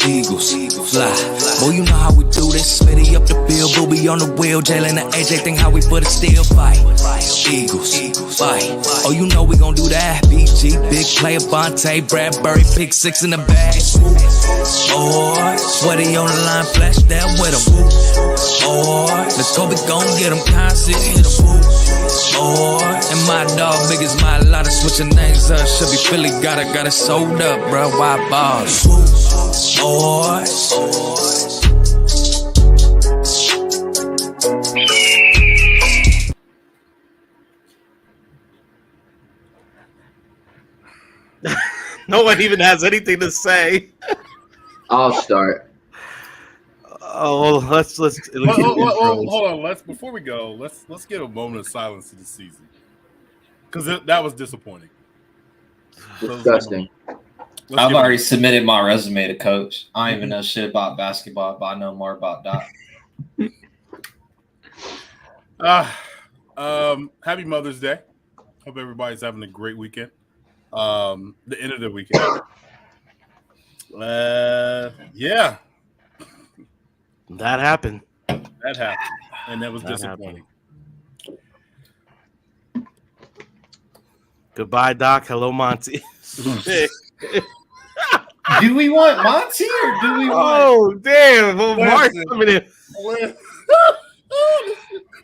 Eagles, fly. Boy, you know how we do this. Smitty up the field, Booby on the wheel. Jalen and AJ think how we put a steel fight. Eagles, fight. Oh, you know we gon' do that. BG, big player, Bonte, Bradbury, pick 6 in the bag. Oh, sweaty on the line, flash that with him. Oh, let's go, we gon' get him constant, hit him. Oh, and my dog big as my lot of switching names up. Should be Philly, got it sold up, bro. Why balls? Oh, no one even has anything to say. I'll start. Oh, let's hold on. Before we go, let's get a moment of silence to the season, because that was disappointing. Disgusting. I've already submitted my resume to coach. I don't even know shit about basketball, but I know more about that. Happy Mother's Day. Hope everybody's having a great weekend. The end of the weekend. Yeah. That happened. And that was disappointing. Goodbye, Doc. Hello, Monty. Do we want Monty or do we want? Oh, damn! Well, Mark's coming in.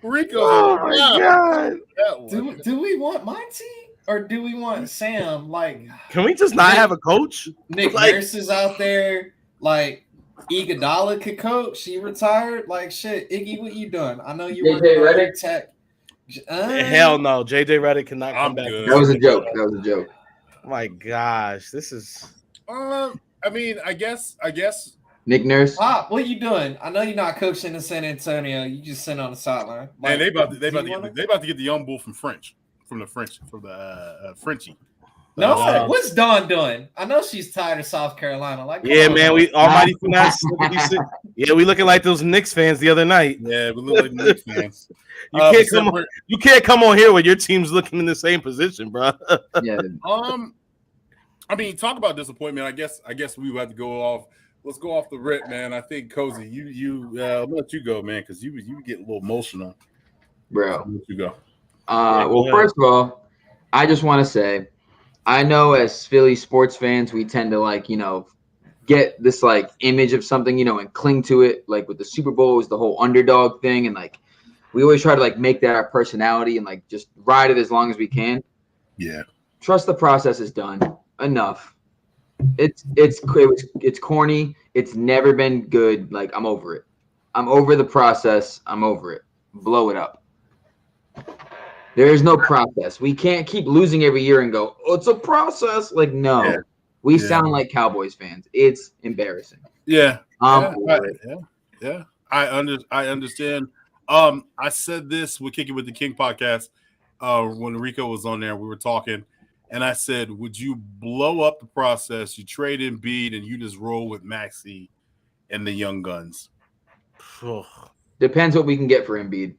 Rico. Oh my god! Do we want Monty or do we want Sam? Like, can we just not have a coach? Nick Nurse is out there. Like, Iguodala could coach. She retired. Like, shit, Iggy, what you doing? I know you were JJ Redick. Tech. Hell no, JJ Redick cannot come back. Good. That was a joke. Oh my gosh, this is. I mean, I guess. Nick Nurse. Pop, what you doing? I know you're not coaching in San Antonio. You just sitting on the sideline. Man, they about to get the young bull from the Frenchie. No, what's Dawn doing? I know she's tired of South Carolina. Like, yeah, man, we almighty finesse. Yeah, we looking like those Knicks fans the other night. Yeah, we look like Knicks fans. You can't come on here when your team's looking in the same position, bro. Yeah. I mean, talk about disappointment. I guess we have to go off. Let's go off the rip, man. I think Cozy, I'll let you go, man, because you get a little emotional, bro. I'll let you go. Well, first of all, I just want to say, I know as Philly sports fans, we tend to get this image of something, and cling to it. Like with the Super Bowl was the whole underdog thing, and we always try to make that our personality and just ride it as long as we can. Yeah. Trust the process is done. Enough. It's corny. It's never been good. I'm over it. I'm over the process. I'm over it. Blow it up. There is no process. We can't keep losing every year and go, oh, it's a process. No. Yeah. We sound like Cowboys fans. It's embarrassing. Yeah. Yeah. I understand. I said this with Kicking with the King podcast when Rico was on there. We were talking. And I said, would you blow up the process? You trade Embiid and you just roll with Maxey and the young guns. Depends what we can get for Embiid.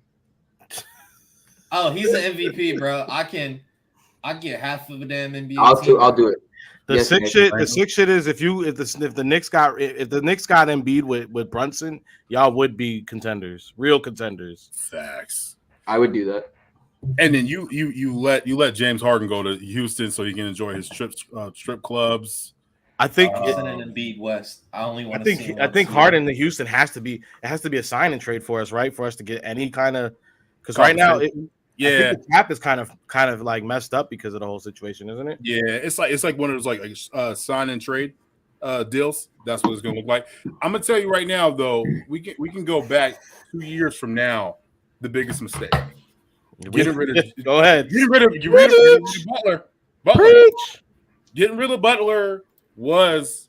Oh, he's an MVP, bro. I get half of a damn Embiid. I'll do it. The sick shit is if the Knicks got Embiid with Brunson, y'all would be contenders, real contenders. Facts. I would do that. And then you let James Harden go to Houston so he can enjoy his strip clubs. I think Embiid West. I think Harden to Houston has to be a sign and trade for us, right? For us to get any kind of because right now I think the cap is kind of messed up because of the whole situation, isn't it? Yeah, it's like one of those sign and trade deals. That's what it's gonna look like. I'm gonna tell you right now, though, we can go back 2 years from now. The biggest mistake. Getting rid of Butler. Getting rid of Butler was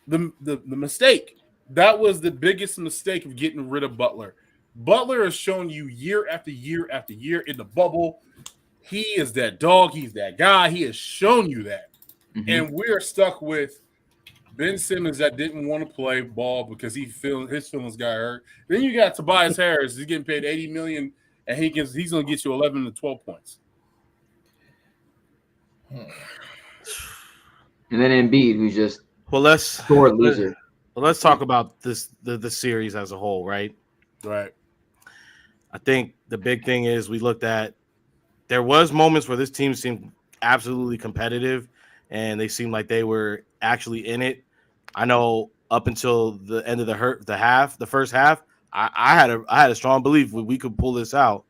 the mistake. That was the biggest mistake of getting rid of Butler. Butler has shown you year after year after year in the bubble. He is that dog. He's that guy. He has shown you that. Mm-hmm. And we're stuck with Ben Simmons that didn't want to play ball because his feelings got hurt. Then you got Tobias Harris. He's getting paid $80 million. And he's going to get you 11 to 12 points. And then Embiid, who's just Well, let's loser. let's talk about the series as a whole, right? Right. I think the big thing is we looked at there was moments where this team seemed absolutely competitive and they seemed like they were actually in it. I know up until the end of the first half, I had a strong belief we could pull this out.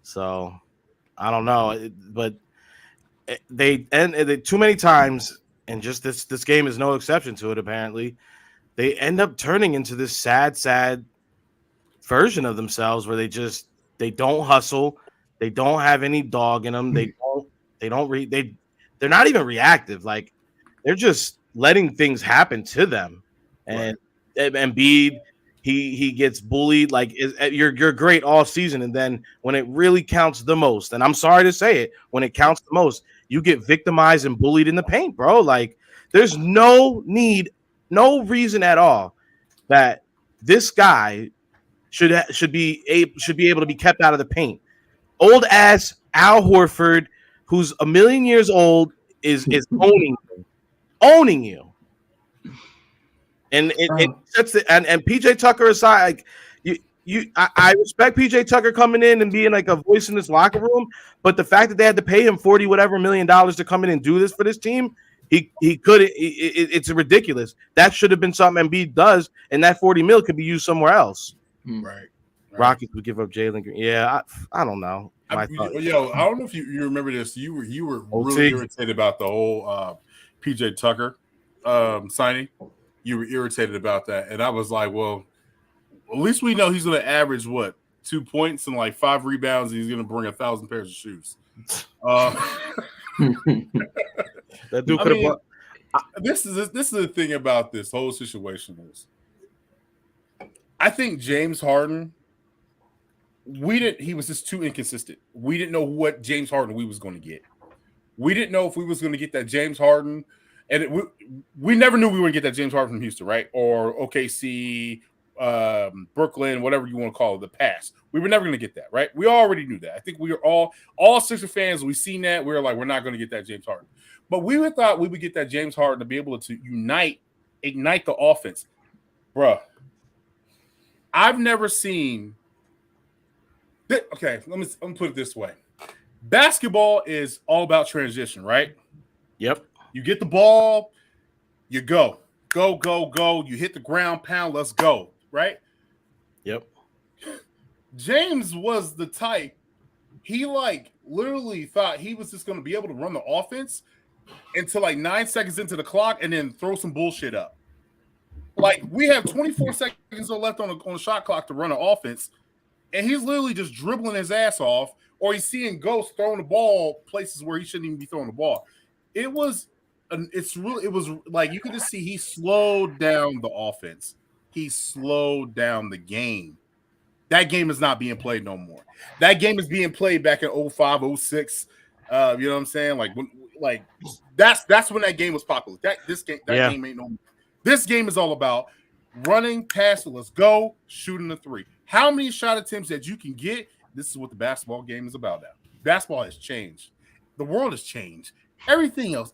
So I don't know, but they too many times, and just this game is no exception to it. Apparently, they end up turning into this sad version of themselves where they don't hustle, they don't have any dog in them, they're not even reactive. Like they're just letting things happen to them. And Embiid, he gets bullied. Like you're great all season, and then when it really counts the most, and I'm sorry to say it, when it counts the most, you get victimized and bullied in the paint, bro. Like there's no reason at all that this guy should be able to be kept out of the paint. Old ass Al Horford, who's a million years old, is owning you. And it sets the and PJ Tucker aside, like I respect PJ Tucker coming in and being like a voice in this locker room, but the fact that they had to pay him $40 whatever million to come in and do this for this team, he couldn't. It's ridiculous. That should have been something Embiid does, and that 40 mil could be used somewhere else. Right. Rockets would give up Jalen Green. Yeah, I don't know. I don't know if you remember this. You were really irritated about the whole PJ Tucker signing. You were irritated about that, and I was like, well, at least we know he's going to average 2 points and like 5 rebounds, and he's going to bring 1,000 pairs of shoes. That dude could have. This is the thing about this whole situation is, I think James Harden. He was just too inconsistent. We didn't know what James Harden we was going to get. We didn't know if we was going to get that James Harden, and we never knew we were going to get that James Harden from Houston, right? Or OKC, Brooklyn, whatever you want to call it, the past. We were never going to get that, right? We already knew that. I think we were all Sixers fans. We seen that. We were like, we're not going to get that James Harden. But we thought we would get that James Harden to be able to ignite the offense. Bruh, I've never seen. Okay, let me put it this way. Basketball is all about transition, right? Yep. You get the ball, you go. You hit the ground, pound, let's go, right? Yep. James was the type, he literally thought he was just going to be able to run the offense until 9 seconds into the clock and then throw some bullshit up. Like, we have 24 seconds left on the shot clock to run an offense, and he's literally just dribbling his ass off, or he's seeing ghosts throwing the ball places where he shouldn't even be throwing the ball. It was like you could just see he slowed down the offense. He slowed down the game. That game is not being played no more. That game is being played back in 05, 06. You know what I'm saying? That's when that game was popular. Game ain't no. This game is all about running, passing, let's go, shooting the three. How many shot attempts that you can get? This is what the basketball game is about now. Basketball has changed. The world has changed. Everything else,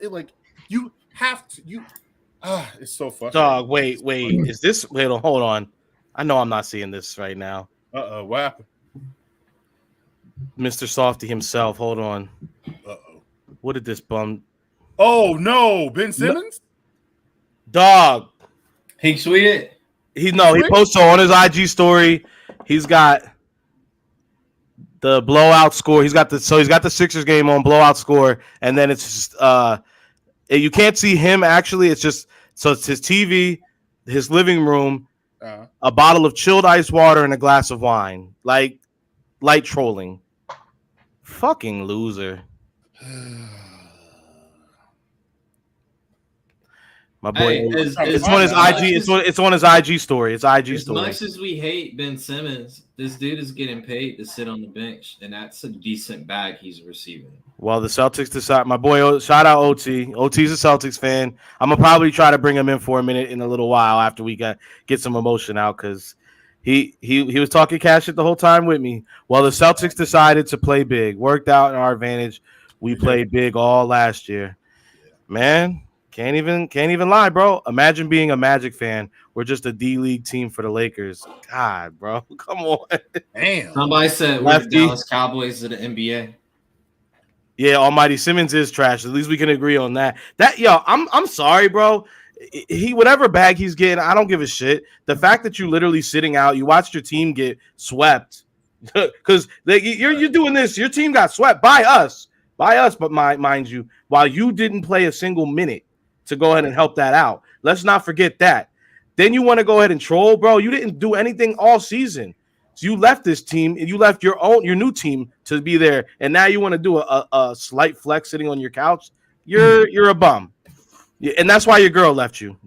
you have to. It's so frustrating. Dog, wait. Is this? Wait, hold on. I know I'm not seeing this right now. What happened? Mr. Softy himself. Hold on. What did this bum? Oh no, Ben Simmons. Dog. He tweeted. He posted on his IG story. He's got the blowout score. He's got the Sixers game on blowout score, and then it's just you can't see him actually. It's just it's his TV, his living room, a bottle of chilled ice water, and a glass of wine. Like light trolling. Fucking loser. My boy, it's on his IG. It's on his IG story. It's IG story. As much as we hate Ben Simmons, this dude is getting paid to sit on the bench, and that's a decent bag he's receiving. Well, the Celtics decide. My boy, shout out OT. OT's a Celtics fan. I'm gonna probably try to bring him in for a minute in a little while after we get some emotion out because he was talking cash shit the whole time with me. Well, the Celtics decided to play big. Worked out in our advantage. We played big all last year, man. Can't even lie, bro. Imagine being a Magic fan. We're just a D-League team for the Lakers. God, bro. Come on. Damn. Somebody said we're the Lefty. Dallas Cowboys of the NBA. Yeah, Almighty Simmons is trash. At least we can agree on that. I'm sorry, bro. He whatever bag he's getting, I don't give a shit. The fact that you literally sitting out, you watched your team get swept because you're doing this. Your team got swept by us, but mind you, while you didn't play a single minute to go ahead and help that out. Let's not forget that. Then you want to go ahead and troll, bro. You didn't do anything all season. So you left this team and you left your new team to be there, and now you want to do a slight flex sitting on your couch. You're a bum, and that's why your girl left you.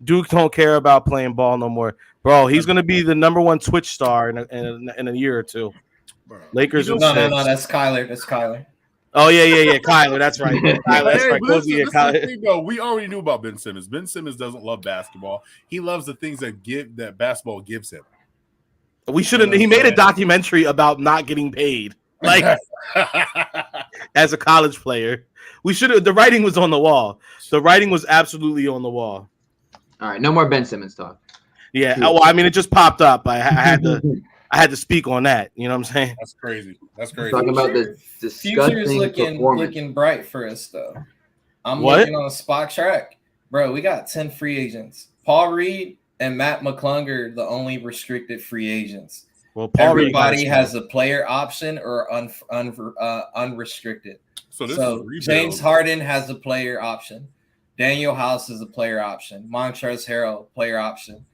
Duke don't care about playing ball no more, bro. He's gonna be the #1 Twitch star in a year or two. Bro. Lakers. No, that's Kyler. That's Kyler. Oh yeah, Kyler. That's right. Kyler, that's Hey, right. this is the Kyler. thing, though. We already knew about Ben Simmons. Ben Simmons doesn't love basketball. He loves the things that basketball gives him. We shouldn't. He made a documentary about not getting paid, like as a college player. We should have. The writing was on the wall. The writing was absolutely on the wall. All right, no more Ben Simmons talk. Yeah. Well, I mean, it just popped up. I had to speak on that. You know what I'm saying? That's crazy. That's crazy. Talking about the Future is disgusting looking bright for us though. I'm What? looking on a spot track, bro. We got 10 free agents. Paul Reed and Matt McClunger, the only restricted free agents. Well, Paul Reed Everybody has a player option or unrestricted. So James Harden has a player option. Daniel House is a player option. Montrezl Harrell, player option.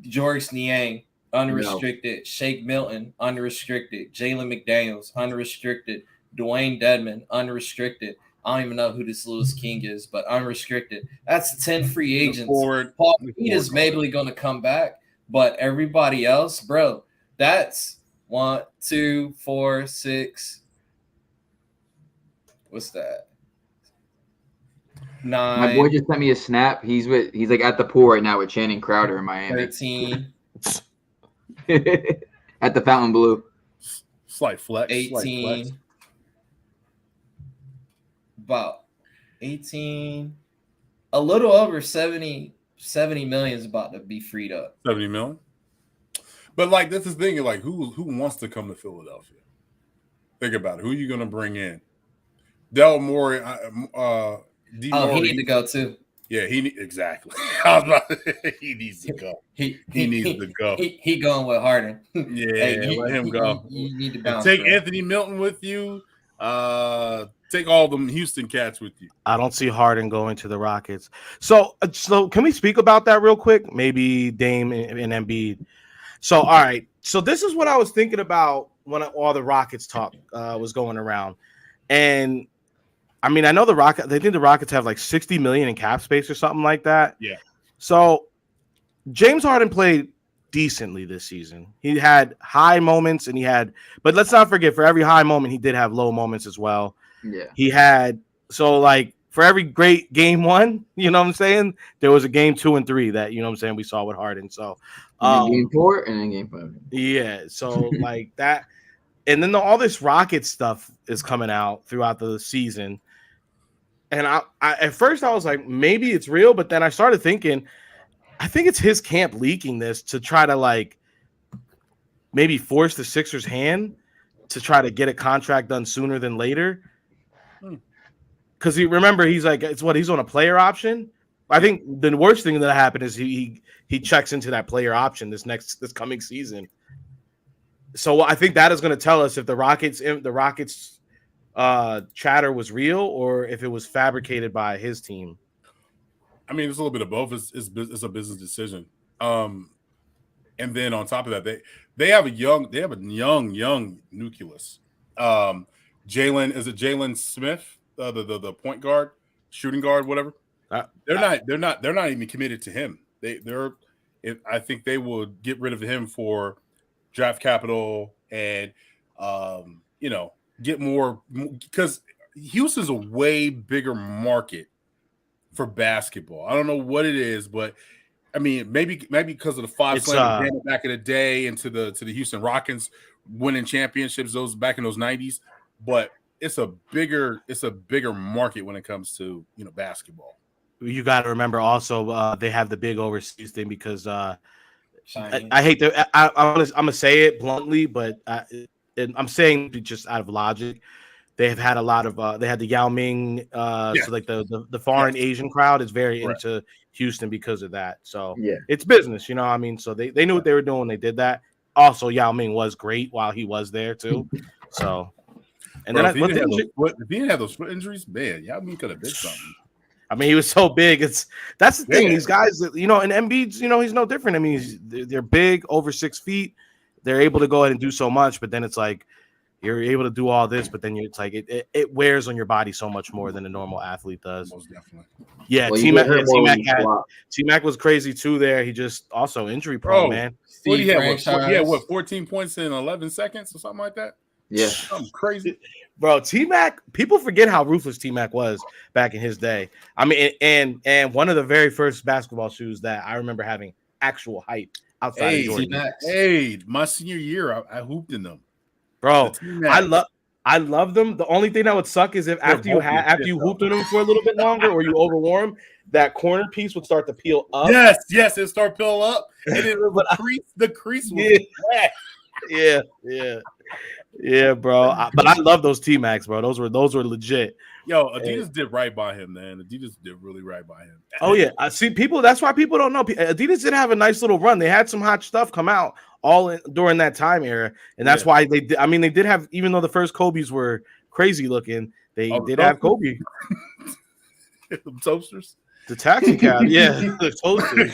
George Niang, unrestricted. Shake Milton, unrestricted. Jalen McDaniels, unrestricted. Dwayne Dedman, unrestricted. I don't even know who this Lewis King is, but unrestricted. That's 10 free agents. Paul Reed is maybe going to come back, but everybody else, bro, that's 1, 2, 4, 6. What's that? 9. My boy just sent me a snap. He's like at the pool right now with Channing Crowder in Miami. 13. At the Fountain Blue. Slight flex. 18. About 18. A little over 70 million is about to be freed up. 70 million. But like that's the thing, like who wants to come to Philadelphia? Think about it. Who are you gonna bring in? Del Morey, He need to go too. Yeah, exactly. He needs to go. He needs to go. He going with Harden. Yeah, let him go. You need to bounce. Take bro. Anthony Milton with you. Take all them Houston cats with you. I don't see Harden going to the Rockets. So can we speak about that real quick? Maybe Dame and Embiid. So all right. So this is what I was thinking about when all the Rockets talk was going around, and I mean, I know they think the Rockets have like 60 million in cap space or something like that. Yeah. So James Harden played decently this season. He had high moments but let's not forget, for every high moment, he did have low moments as well. Yeah. He had, so like for every great game 1, you know what I'm saying? There was a game 2 and 3 that, you know what I'm saying, we saw with Harden. So game 4 and then game 5. Yeah. So like that. And then all this Rocket stuff is coming out throughout the season. And I at first I was like, maybe it's real, but then I started thinking, I think it's his camp leaking this to try to like maybe force the Sixers' hand to try to get a contract done sooner than later. Because he's like, he's on a player option. I think the worst thing that happened is he checks into that player option this coming season. So I think that is going to tell us if the Rockets chatter was real or if it was fabricated by his team. I mean, it's a little bit of both. It's a business decision. And then on top of that, they have a young nucleus. Jalen Smith, the point guard, shooting guard, whatever. They're not even committed to him. I think they will get rid of him for draft capital and get more, because Houston's a way bigger market for basketball. I don't know what it is, but I mean, maybe because of the five slam back in the day, and to the Houston Rockets winning championships those back in those 90s. But it's a bigger market when it comes to basketball. You got to remember also they have the big overseas thing because I Chinese. hate to I'm gonna say it bluntly, but I'm saying just out of logic. They've had a lot of they had the Yao Ming, so like the foreign Asian crowd is very into Houston because of that. So Yeah. it's business, you know what I mean? So they knew what they were doing when they did that. Also, Yao Ming was great while he was there too. So and Bro, then if he didn't have those foot injuries, man, Yao Ming could have been something. I mean, he was so big. That's the thing. These guys, and Embiid's, he's no different. I mean, they're big, over 6 feet. They're able to go ahead and do so much, but then it's like you're able to do all this, but then it's like it wears on your body so much more than a normal athlete does. Most definitely. Yeah, Well, T-Mac was crazy too there. He just also injury prone, man. What he had, 14 points in 11 seconds or something like that? Yeah. Something crazy. Bro, T-Mac, people forget how ruthless T-Mac was back in his day. I mean, and one of the very first basketball shoes that I remember having actual hype outside of Jordan. My senior year, I hooped in them. Bro, I love them. The only thing that would suck is if after you hooped in them for a little bit longer or you overwore them, that corner piece would start to peel up. Yes, it start peeling up, and the crease was wet. Yeah, bro. But I love those T-Macs, bro. Those were legit. Yo, Adidas did right by him, man. Adidas did really right by him. Oh yeah, I see people. That's why people don't know. Adidas did have a nice little run. They had some hot stuff come out during that time era, and that's why they did. I mean, they did have, even though the first Kobe's were crazy looking, they did have Kobe. The toasters, the taxi cab, the toasters.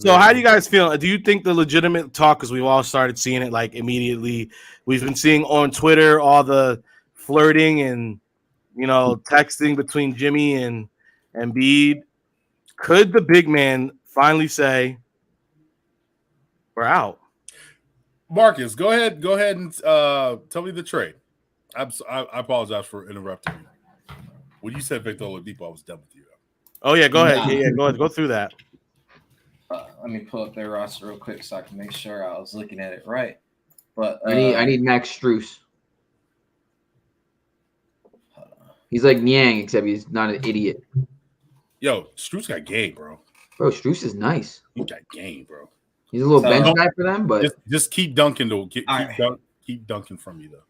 So how do you guys feel? Do you think the legitimate talk, because we've all started seeing it like immediately? We've been seeing on Twitter all the flirting and texting between Jimmy and Embiid. Could the big man finally say, "We're out"? Marcus, go ahead and tell me the trade. I apologize for interrupting you. When you said Victor Oladipo, I was done with you. Oh yeah, go ahead. Yeah, go ahead. Go through that. Let me pull up their roster real quick so I can make sure I was looking at it right. But I need Max Strus. He's like Niang, except he's not an idiot. Yo, Strus got game, bro. Bro, Strus is nice. He got game, bro. He's a little bench guy for them, but just keep dunking though. Keep dunking from you though.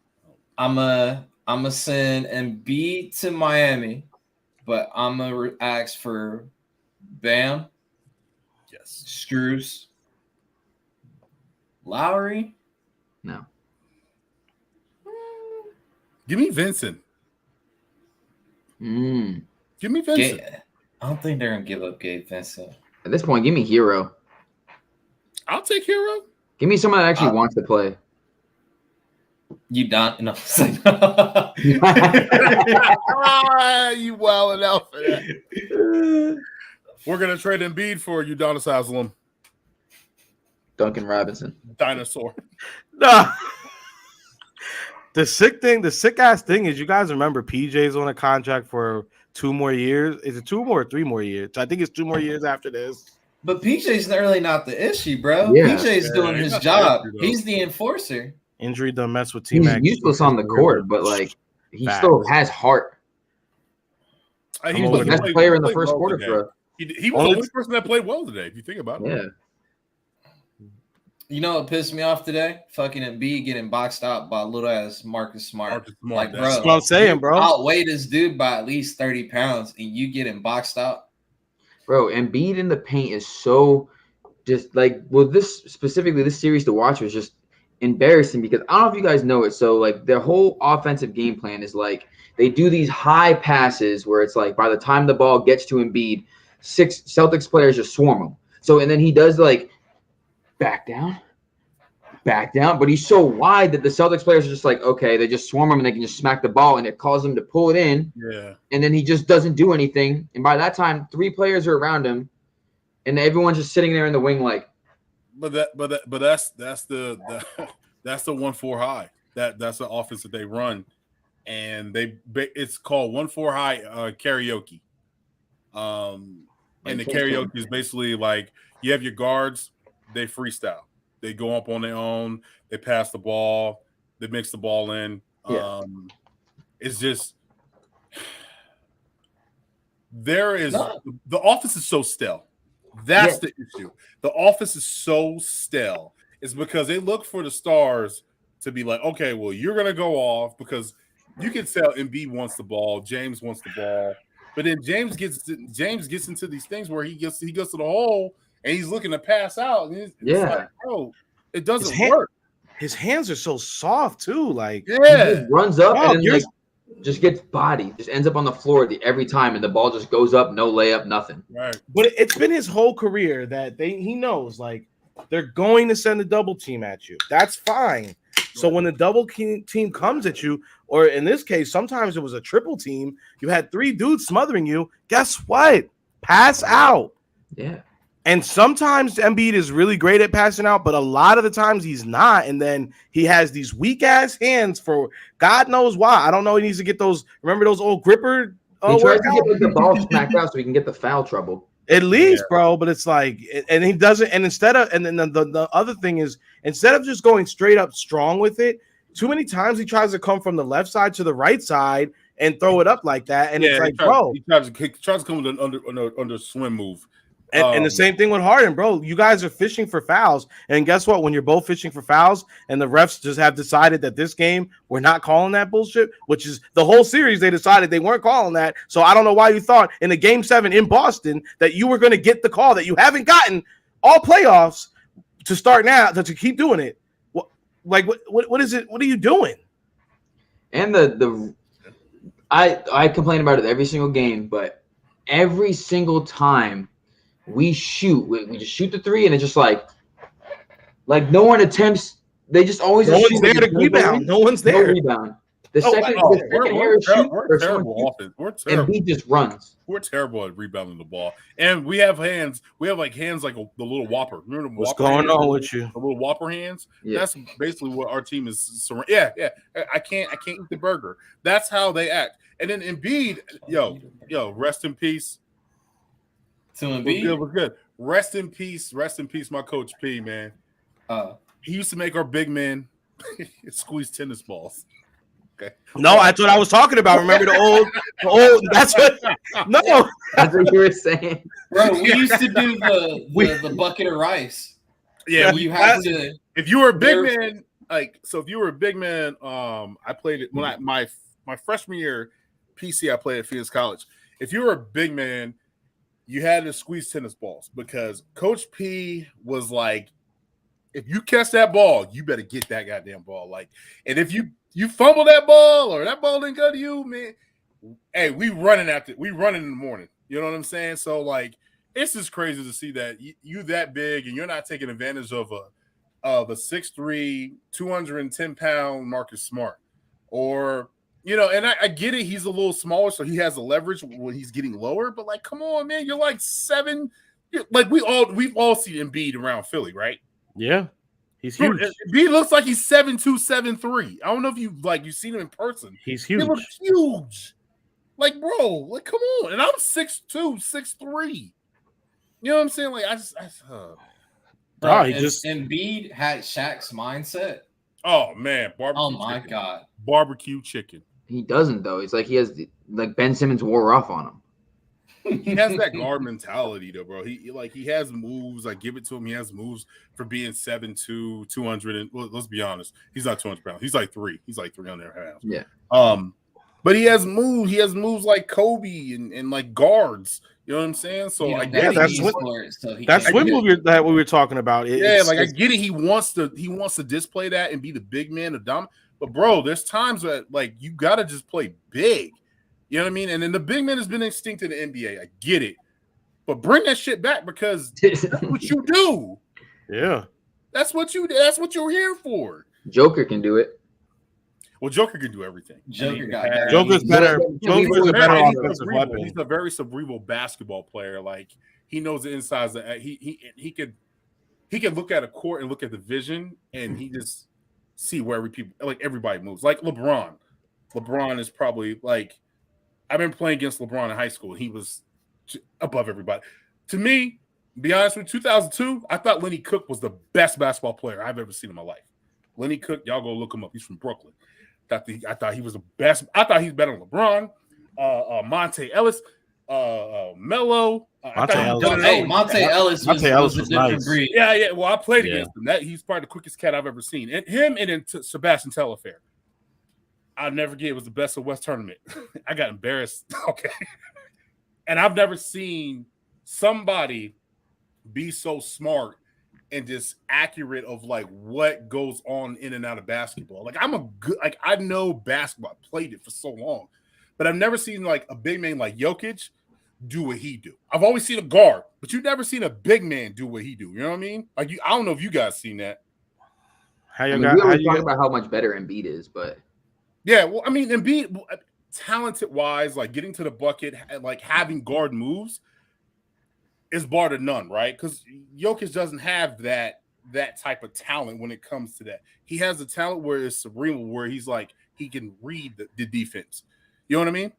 I'm a send Embiid to Miami, but I'm gonna ask for Bam. Yes. Strus. Lowry. No. Give me Vincent. Give me Vincent. I don't think they're gonna give up Gabe Vincent. At this point, give me Hero. I'll take Hero. Give me someone that actually wants to play. You don't know. You wilding out for that. We're gonna trade Embiid for Udonis Haslem. Duncan Robinson. Dinosaur. No. The sick ass thing is, you guys remember PJ's on a contract for 2 more years. Is it 2 more or 3 more years? I think it's 2 more years after this. But PJ's really not the issue, bro. Yeah. PJ's doing his job. He's the enforcer. Injury done mess with T-Mac. He's useless on the court, but like he still has heart. He was the best player in the first quarter for us. He was the only person that played well today, if you think about it. Yeah. You know what pissed me off today? Fucking Embiid getting boxed out by little ass Marcus Smart. Like, bro, that's what I'm saying, bro. Outweigh this dude by at least 30 pounds, and you getting boxed out. Bro, Embiid in the paint is so just like, well, this series to watch was just embarrassing because I don't know if you guys know it. So like their whole offensive game plan is like they do these high passes where it's like by the time the ball gets to Embiid, 6 Celtics players just swarm him. So and then he does like back down, but he's so wide that the Celtics players are just like, okay, they just swarm him and they can just smack the ball and it causes him to pull it in. Yeah. And then he just doesn't do anything. And by that time, 3 players are around him and everyone's just sitting there in the wing like. But that's the 1-4 high. That's the offense that they run, and it's called 1-4 high karaoke. And the karaoke is basically like you have your guards, they freestyle, they go up on their own, they pass the ball, that makes the ball in. Yeah. It's just the offense is so stale. That's the issue. The offense is so stale. It's because they look for the stars to be like, okay, well, you're gonna go off because you can tell Embiid wants the ball, James wants the ball, but then James gets into these things where he goes to the hole and he's looking to pass out. And it's like, bro, it doesn't work. His hands are so soft too. Like, he just runs up and then just gets body, just ends up on the floor every time, and the ball just goes up, no layup, nothing. Right. But it's been his whole career that he knows, like, they're going to send a double team at you. That's fine. So when the double team comes at you, or in this case, sometimes it was a triple team, you had 3 dudes smothering you. Guess what? Pass out. Yeah. And sometimes Embiid is really great at passing out, but a lot of the times he's not. And then he has these weak ass hands for God knows why. I don't know. He needs to get those. Remember those old gripper? He tries to get the ball smacked out so he can get the foul trouble. At least, bro. But it's like, and he doesn't. And and then the other thing is, instead of just going straight up strong with it, too many times he tries to come from the left side to the right side and throw it up like that. And it's like, he tries to come with an under swim move. And the same thing with Harden, bro. You guys are fishing for fouls. And guess what? When you're both fishing for fouls and the refs just have decided that this game, we're not calling that bullshit, which is the whole series, they decided they weren't calling that. So I don't know why you thought in the game 7 in Boston that you were going to get the call that you haven't gotten all playoffs to start now, to keep doing it. What is it? What are you doing? And I complain about it every single game, but every single time we shoot, we just shoot the 3, and it's just like no one attempts. They just always. No one's there to rebound. No one's there. No rebound. The second Harris shoots, we're terrible offense. We're terrible. And he just runs. We're terrible at rebounding the ball, and we have hands. We have hands like the little Whopper. Remember the What's Whopper going hands? on with you? The little Whopper hands. Yeah. That's basically what our team is. Yeah. I can't eat the burger. That's how they act. And then Embiid, yo, rest in peace. To Embiid, was good. Rest in peace, my coach P, man. He used to make our big men squeeze tennis balls. Okay. No, that's what I was talking about. Remember the old. That's what. No, that's what you were saying, bro. We used to do the bucket of rice. Yeah, you had to. If you were a big man, if you were a big man, I played it when my freshman year, PC. I played at Phoenix College. If you were a big man, you had to squeeze tennis balls because Coach P was like, if you catch that ball, you better get that goddamn ball. And if you fumble that ball or that ball didn't go to you, man, hey, we running in the morning. You know what I'm saying? So it's just crazy to see that you that big and you're not taking advantage of a 6'3", 210-pound Marcus Smart, or and I get it. He's a little smaller, so he has the leverage when he's getting lower. But come on, man, you're 7. We've all seen Embiid around Philly, right? Yeah, he's huge. Embiid looks like he's 7'2", 7'3". I don't know if you've seen him in person. He's huge. He looks huge. Bro, come on. And I'm 6'2", 6'3". You know what I'm saying? Embiid had Shaq's mindset. Oh man, my God, barbecue chicken. He doesn't though. It's he has Ben Simmons wore off on him. He has that guard mentality though, bro. He has moves. Give it to him. He has moves for being 7'2", 200. And let's be honest, he's not 200 pounds. He's 3. He's 300 pounds. Yeah. But he has moves. He has moves like Kobe and guards. You know what I'm saying? So I get that's swim move that we were talking about. I get it. He wants to display that and be the big man, the dominant. But bro, there's times that you gotta just play big. You know what I mean? And then the big man has been extinct in the NBA. I get it, but bring that shit back because that's what you do. Yeah, that's what you're here for. Joker can do it. Well, Joker can do everything. Joker's better. Joker's a better offensive weapon. He's a very cerebral basketball player. He knows the insides. He could look at a court and look at the vision, and he just see where everybody moves. Like LeBron. LeBron is probably I've been playing against LeBron in high school. He was above everybody. To me, to be honest with you, 2002, I thought Lenny Cook was the best basketball player I've ever seen in my life. Lenny Cook, y'all go look him up. He's from Brooklyn. I thought he was the best. I thought he's better than LeBron, Monte Ellis, Melo. Monte Ellis was a different nice. breed. Yeah. Well, I played against him. He's probably the quickest cat I've ever seen. And him and then Sebastian Telfair. I'll never forget. It was the best of West tournament. I got embarrassed. Okay. And I've never seen somebody be so smart and just accurate of like what goes on in and out of basketball. Like I know basketball. I played it for so long, but I've never seen like a big man like Jokic do what he do. I've always seen a guard, but you've never seen a big man do what he do. You know what I mean? Like I don't know if you guys seen that. We always talk about how much better Embiid is, but yeah, well, I mean, Embiid, talented wise, like getting to the bucket, like having guard moves, is bar to none, right? Because Jokic doesn't have that type of talent when it comes to that. He has the talent where it's cerebral, where he's like he can read the defense. You know what I mean?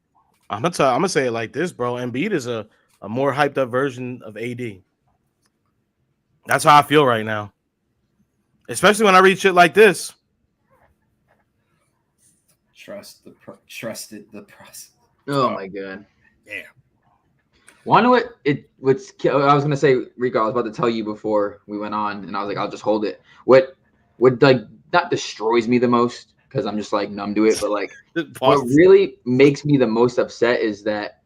I'm gonna say it like this, bro. Embiid is a more hyped up version of AD. That's how I feel right now, especially when I read shit like this. Trusted the process. oh my god. Yeah. Wonder what I was gonna say, Rico. I was about to tell you before we went on, and I was like, I'll just hold it. What like not destroys me the most, because I'm just like numb to it, but like what really makes me the most upset is that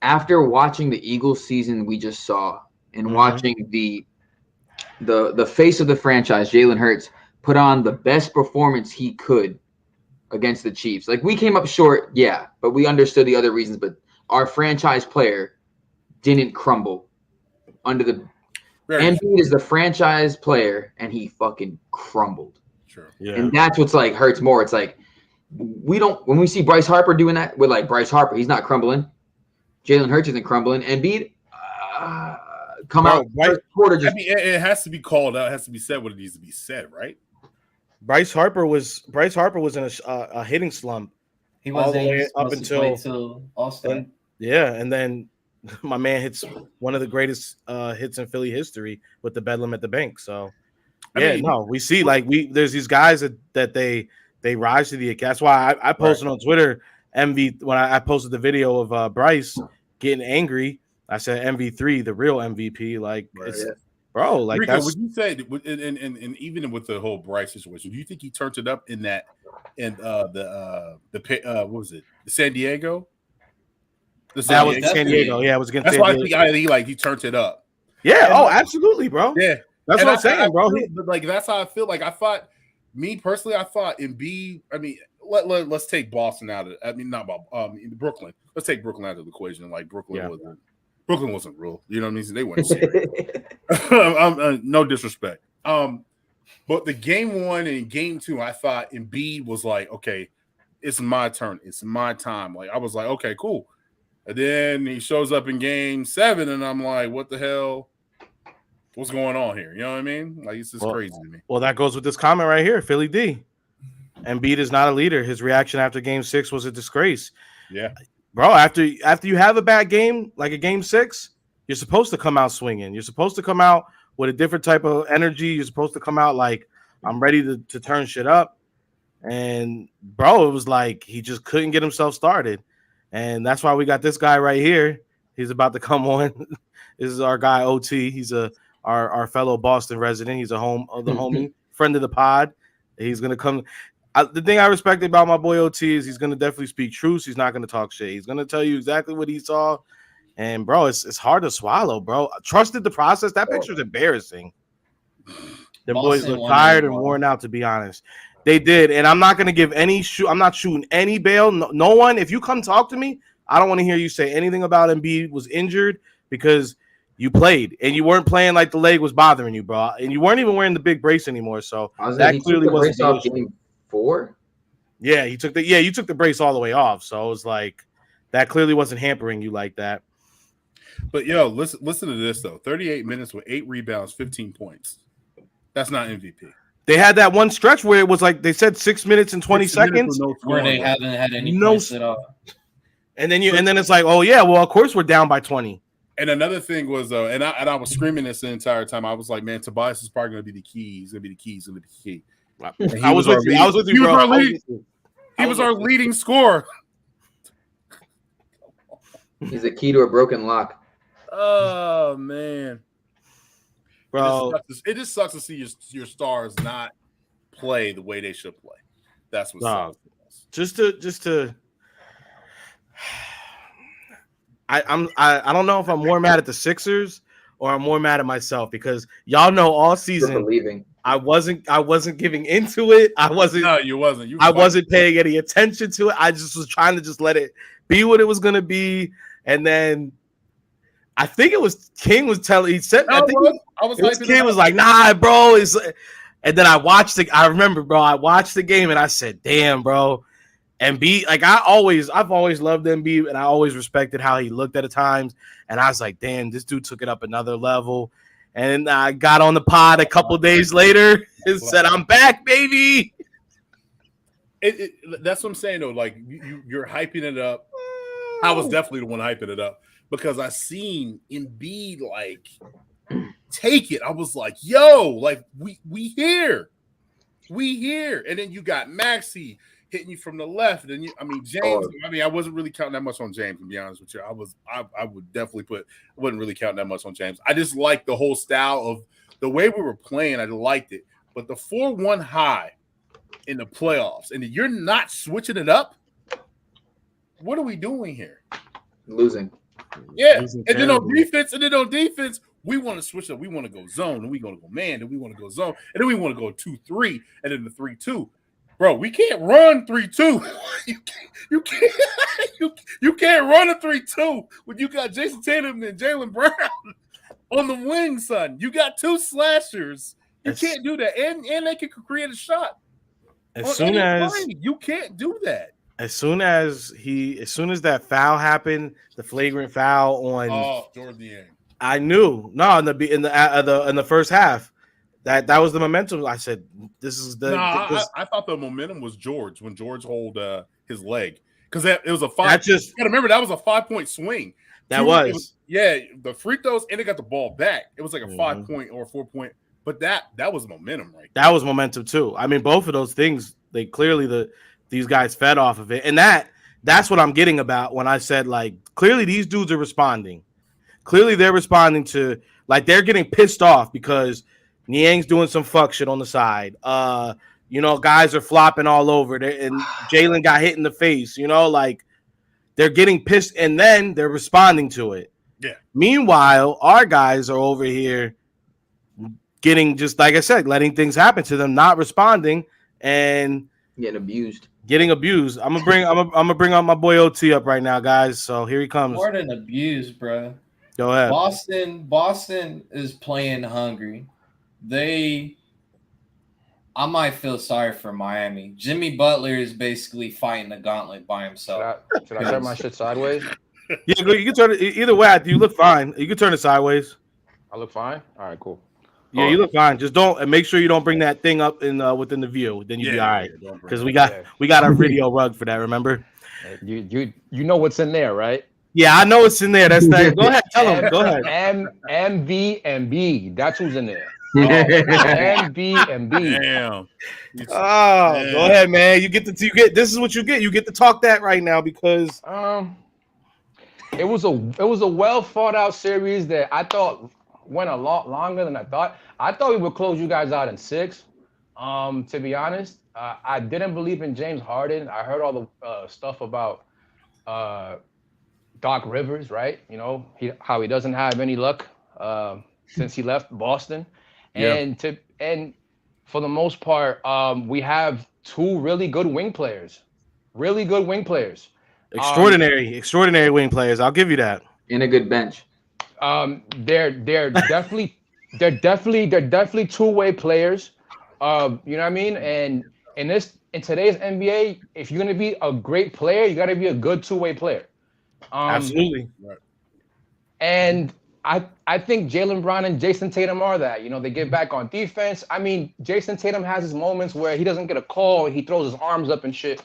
after watching the Eagles season we just saw and watching the face of the franchise, Jalen Hurts, put on the best performance he could against the Chiefs. Like we came up short, yeah, but we understood the other reasons. But our franchise player didn't crumble under the Embiid is the franchise player, and he fucking crumbled. Sure. Yeah. And that's what's like hurts more. It's like when we see Bryce Harper doing that, we're like, Bryce Harper, he's not crumbling. Jalen Hurts isn't crumbling. Embiid out first quarter. I mean, it has to be called out. It has to be said what it needs to be said, right? Bryce Harper was in a hitting slump. He was all the way up until All-Star. And then my man hits one of the greatest hits in Philly history with the Bedlam at the Bank. So we see like there's these guys that they rise to the occasion. That's why I posted on Twitter when I posted the video of Bryce getting angry. I said MV3, the real MVP. Like bro, like Rico, that's would you say, and even with the whole Bryce situation, do you think he turned it up in that what was it, the San Diego? That was San Diego. Yeah, it was against San Diego. That's why I think he turned it up. Yeah. Absolutely, bro. Yeah, that's what I'm saying, bro. But like that's how I feel. Like I thought Embiid. I mean, let's take Boston out of it. I mean, not Brooklyn. Let's take Brooklyn out of the equation. Like Brooklyn wasn't real. You know what I mean? So they weren't serious. No disrespect. But the game 1 and game 2, I thought Embiid was like, okay, it's my turn. It's my time. Like I was like, okay, cool. And then he shows up in game 7, and I'm like, what the hell? What's going on here? You know what I mean? Like, it's just crazy to me. Well, that goes with this comment right here, Philly D. Embiid is not a leader. His reaction after game 6 was a disgrace. Yeah. Bro, after you have a bad game, like a game 6, you're supposed to come out swinging. You're supposed to come out with a different type of energy. You're supposed to come out like, I'm ready to turn shit up. And, bro, it was like he just couldn't get himself started. And that's why we got this guy right here. He's about to come on. This is our guy, OT. He's our fellow Boston resident. He's a homie, friend of the pod. He's going to come. The thing I respect about my boy OT is he's going to definitely speak truth. He's not going to talk shit. He's going to tell you exactly what he saw. And, bro, it's hard to swallow, bro. Trusted the process. That picture's embarrassing. The boys look tired and worn out, to be honest. They did, and I'm not going to give I'm not shooting any bail. No one, if you come talk to me, I don't want to hear you say anything about Embiid was injured, because you played, and you weren't playing like the leg was bothering you, bro. And you weren't even wearing the big brace anymore, so that clearly wasn't the issue. Game 4? Yeah, you took the brace all the way off, so it was like that clearly wasn't hampering you like that. But, yo, listen to this, though. 38 minutes with 8 rebounds, 15 points. That's not MVP. They had that one stretch where it was like they said 6 minutes and 20 seconds where they haven't had any points at all. And then it's like, oh yeah, well of course we're down by 20. And another thing was, and I was screaming this the entire time. I was like, man, Tobias is probably going to be the key. He's going to be the key. He's going to be the key. I was with you. I was with you, bro. He was our leading scorer. He's a key to a broken lock. Oh man, Bro. It just sucks to see your stars not play the way they should play. That's what sucks. Just to I don't know if I'm more mad at the Sixers or I'm more mad at myself, because y'all know all season I wasn't giving into it. No, you wasn't. I wasn't paying any attention to it. I just was trying to just let it be what it was gonna be. And then I think it was King was telling. He said, King was like, "Nah, bro." And then I watched it. I remember, bro. I watched the game and I said, "Damn, bro." Embiid, like I've always loved Embiid, and I always respected how he looked at times. And I was like, "Damn, this dude took it up another level." And I got on the pod a couple days later and said, "I'm back, baby." That's what I'm saying, though. Like you're hyping it up. I was definitely the one hyping it up because I seen Embiid like take it. I was like, "Yo, like we here." And then you got Maxey hitting you from the left, and James. I wasn't really counting that much on James, to be honest with you. I would definitely wouldn't really count that much on James. I just liked the whole style of the way we were playing. I liked it, but the 4-1 high in the playoffs, and you're not switching it up. What are we doing here? Losing. Yeah, and then on defense, we want to switch up. We want to go zone, and we going to go man, and we want to go zone, and then we want to go 2-3, and then the 3-2. Bro, we can't run 3-2. You can't run a 3-2 when you got Jason Tatum and Jaylen Brown on the wing, son. You got two slashers. You can't do that, and they can create a shot. As soon as you can't do that. As soon as that foul happened, the flagrant foul on Jordan Yang. I knew in the first half that was the momentum. I said, "This is the." I thought the momentum was George when George hold his leg, because it was a 5. That just, you gotta remember that was a 5-point swing. The free throws, and they got the ball back. It was like a 5-point or 4-point, but that was momentum, right? That was momentum too. I mean, both of those things, they clearly these guys fed off of it, and that's what I'm getting about when I said, like, clearly these dudes are responding. Clearly they're responding to, like, they're getting pissed off because Niang's doing some fuck shit on the side. Guys are flopping all over there, and Jaylen got hit in the face. Like, they're getting pissed, and then they're responding to it. Yeah. Meanwhile, our guys are over here getting, just like I said, letting things happen to them, not responding, and getting abused. I'm gonna bring out my boy OT up right now, guys. So here he comes. More than abuse, bro. Go ahead. Boston is playing hungry. I might feel sorry for Miami. Jimmy Butler is basically fighting the gauntlet by himself. Should I turn my shit sideways? Yeah, you can turn it either way. You look fine. You can turn it sideways. I look fine. All right, cool. Yeah, you look fine. Just make sure you don't bring that thing up within the view. Then you'll be all right. Because we got our video rug for that. Remember? You know what's in there, right? Yeah, I know it's in there. That's that. Go ahead, tell them. Go ahead. MV and B. That's who's in there. MV and B. Damn. Go ahead, man. You get. This is what you get. You get to talk that right now because it was a well thought out series that I thought went a lot longer than I thought. I thought we would close you guys out in 6. To be honest, I didn't believe in James Harden. I heard all the stuff about Doc Rivers, right? How he doesn't have any luck since he left Boston, and for the most part, we have 2 really good wing players. Extraordinary wing players. I'll give you that. In a good bench. They're definitely 2-way players. You know what I mean? And in today's NBA, if you're gonna be a great player, you got to be a good 2-way player. Absolutely. And I think Jaylen Brown and Jason Tatum are that. They get back on defense. I mean, Jason Tatum has his moments where he doesn't get a call, he throws his arms up and shit.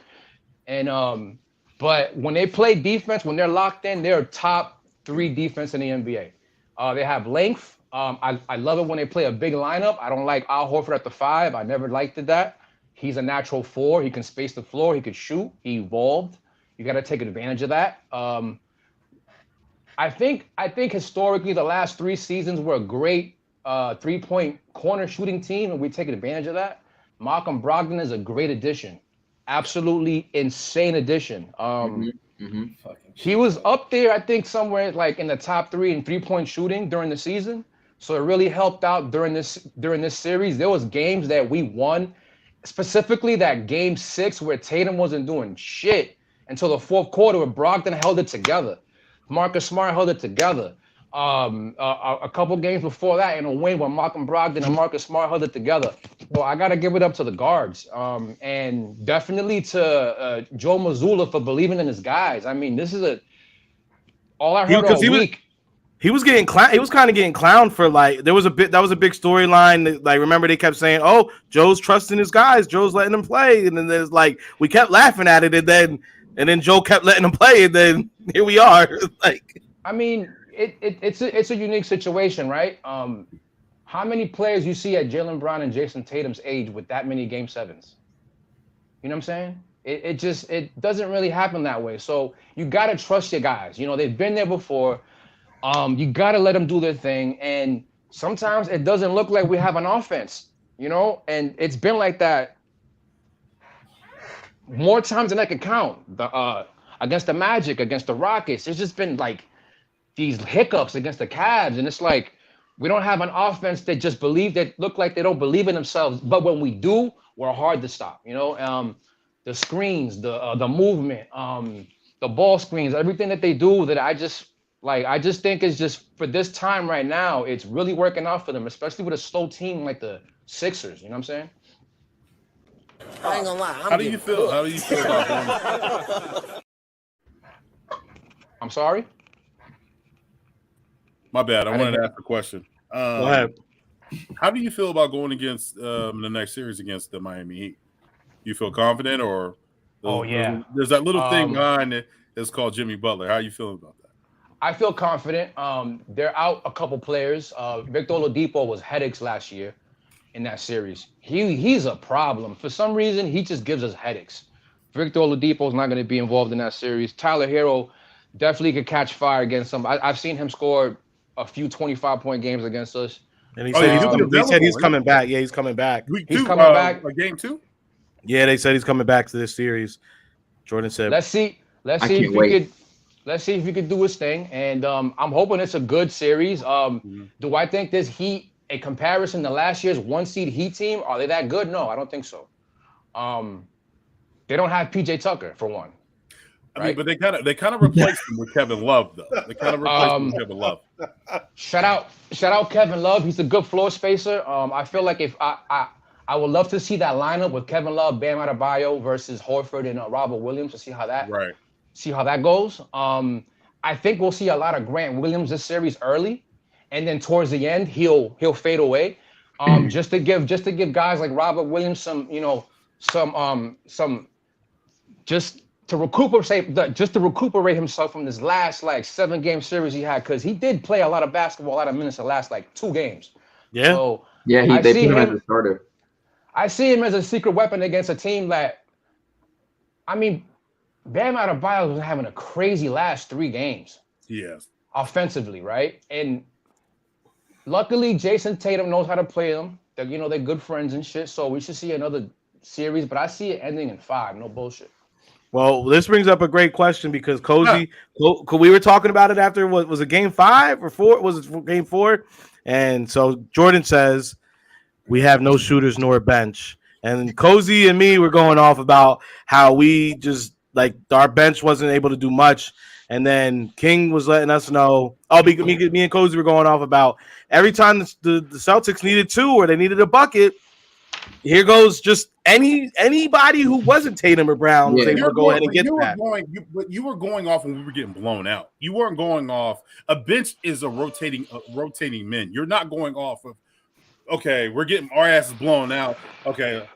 And but when they play defense, when they're locked in, they're top 3 defense in the NBA. They have length. I love it when they play a big lineup. I don't like Al Horford at the 5. I never liked that. He's a natural four. He can space the floor. He could shoot. He evolved. You got to take advantage of that. I think historically the last 3 seasons were a great 3-point corner shooting team, and we take advantage of that. Malcolm Brogdon is a great addition, absolutely insane addition. He was up there, I think, somewhere like in the top 3 in 3-point shooting during the season. So it really helped out during this series. There was games that we won, specifically that game 6 where Tatum wasn't doing shit until the 4th quarter where Brogdon held it together. Marcus Smart held it together. A couple games before that in a win when Malcolm Brogdon and Marcus Smart held it together. Well, I got to give it up to the guards and definitely to Joe Mazzulla for believing in his guys. I mean, this is all I heard all week. He was getting he was kind of getting clowned for like that was a big storyline. Like remember they kept saying, "Oh, Joe's trusting his guys. Joe's letting them play," and then there's like we kept laughing at it, and then Joe kept letting them play, and then here we are. Like, I mean, it's a unique situation, right? How many players you see at Jaylen Brown and Jason Tatum's age with that many Game 7s? You know what I'm saying? It doesn't really happen that way. So you gotta trust your guys. You know they've been there before. You got to let them do their thing. And sometimes it doesn't look like we have an offense, you know, and it's been like that more times than I can count. Against the Magic, against the Rockets, it's just been like these hiccups against the Cavs. And it's like we don't have an offense that just look like they don't believe in themselves. But when we do, we're hard to stop, you know. The screens, the movement, the ball screens, everything that they do that I just think it's just for this time right now, it's really working out for them, especially with a slow team like the Sixers. You know what I'm saying? I ain't gonna lie. How do you feel about going? I'm sorry? My bad. I wanted to ask a question. Go ahead. How do you feel about going against the next series against the Miami Heat? You feel confident, or there's that little thing behind it that's called Jimmy Butler. How are you feeling about that? I feel confident. They're out a couple players. Victor Oladipo was headaches last year in that series. He's a problem. For some reason, he just gives us headaches. Victor Oladipo is not going to be involved in that series. Tyler Hero definitely could catch fire against them. I've seen him score a few 25-point games against us. And he said he's coming back. Yeah, he's coming back. He's coming back. A game 2? Yeah, they said he's coming back to this series. Jordan said. Let's see if he could do his thing. And I'm hoping it's a good series. Do I think this Heat, a comparison to last year's 1-seed Heat team, are they that good? No, I don't think so. They don't have PJ Tucker, for one. I mean, but they kind of replaced him with Kevin Love, though. They kind of replaced him with Kevin Love. Shout out Kevin Love. He's a good floor spacer. I feel like if I would love to see that lineup with Kevin Love, Bam Adebayo versus Horford and Robert Williams to see how that goes. I think we'll see a lot of Grant Williams this series early, and then towards the end he'll fade away. Just to give guys like Robert Williams some to recuperate himself from this last 7-game series he had, because he did play a lot of basketball, a lot of minutes the last 2 games. Yeah. So they put him as a starter. I see him as a secret weapon against a team that, I mean, Bam Adebayo was having a crazy last 3 games. Yes. Offensively, right? And luckily, Jason Tatum knows how to play them. They're good friends and shit. So we should see another series, but I see it ending in 5. No bullshit. Well, this brings up a great question because Cozy, we were talking about it after was it game 5 or 4? Was it game 4? And so Jordan says we have no shooters nor bench. And Cozy and me were going off about how we just our bench wasn't able to do much. And then King was letting us know. Me and Cozy were going off about every time the Celtics needed 2 or they needed a bucket. Here goes just anybody who wasn't Tatum or Brown was able to go ahead and get that. You were going off when we were getting blown out. You weren't going off. A bench is a rotating men. You're not going off of, okay, we're getting our asses blown out. Okay,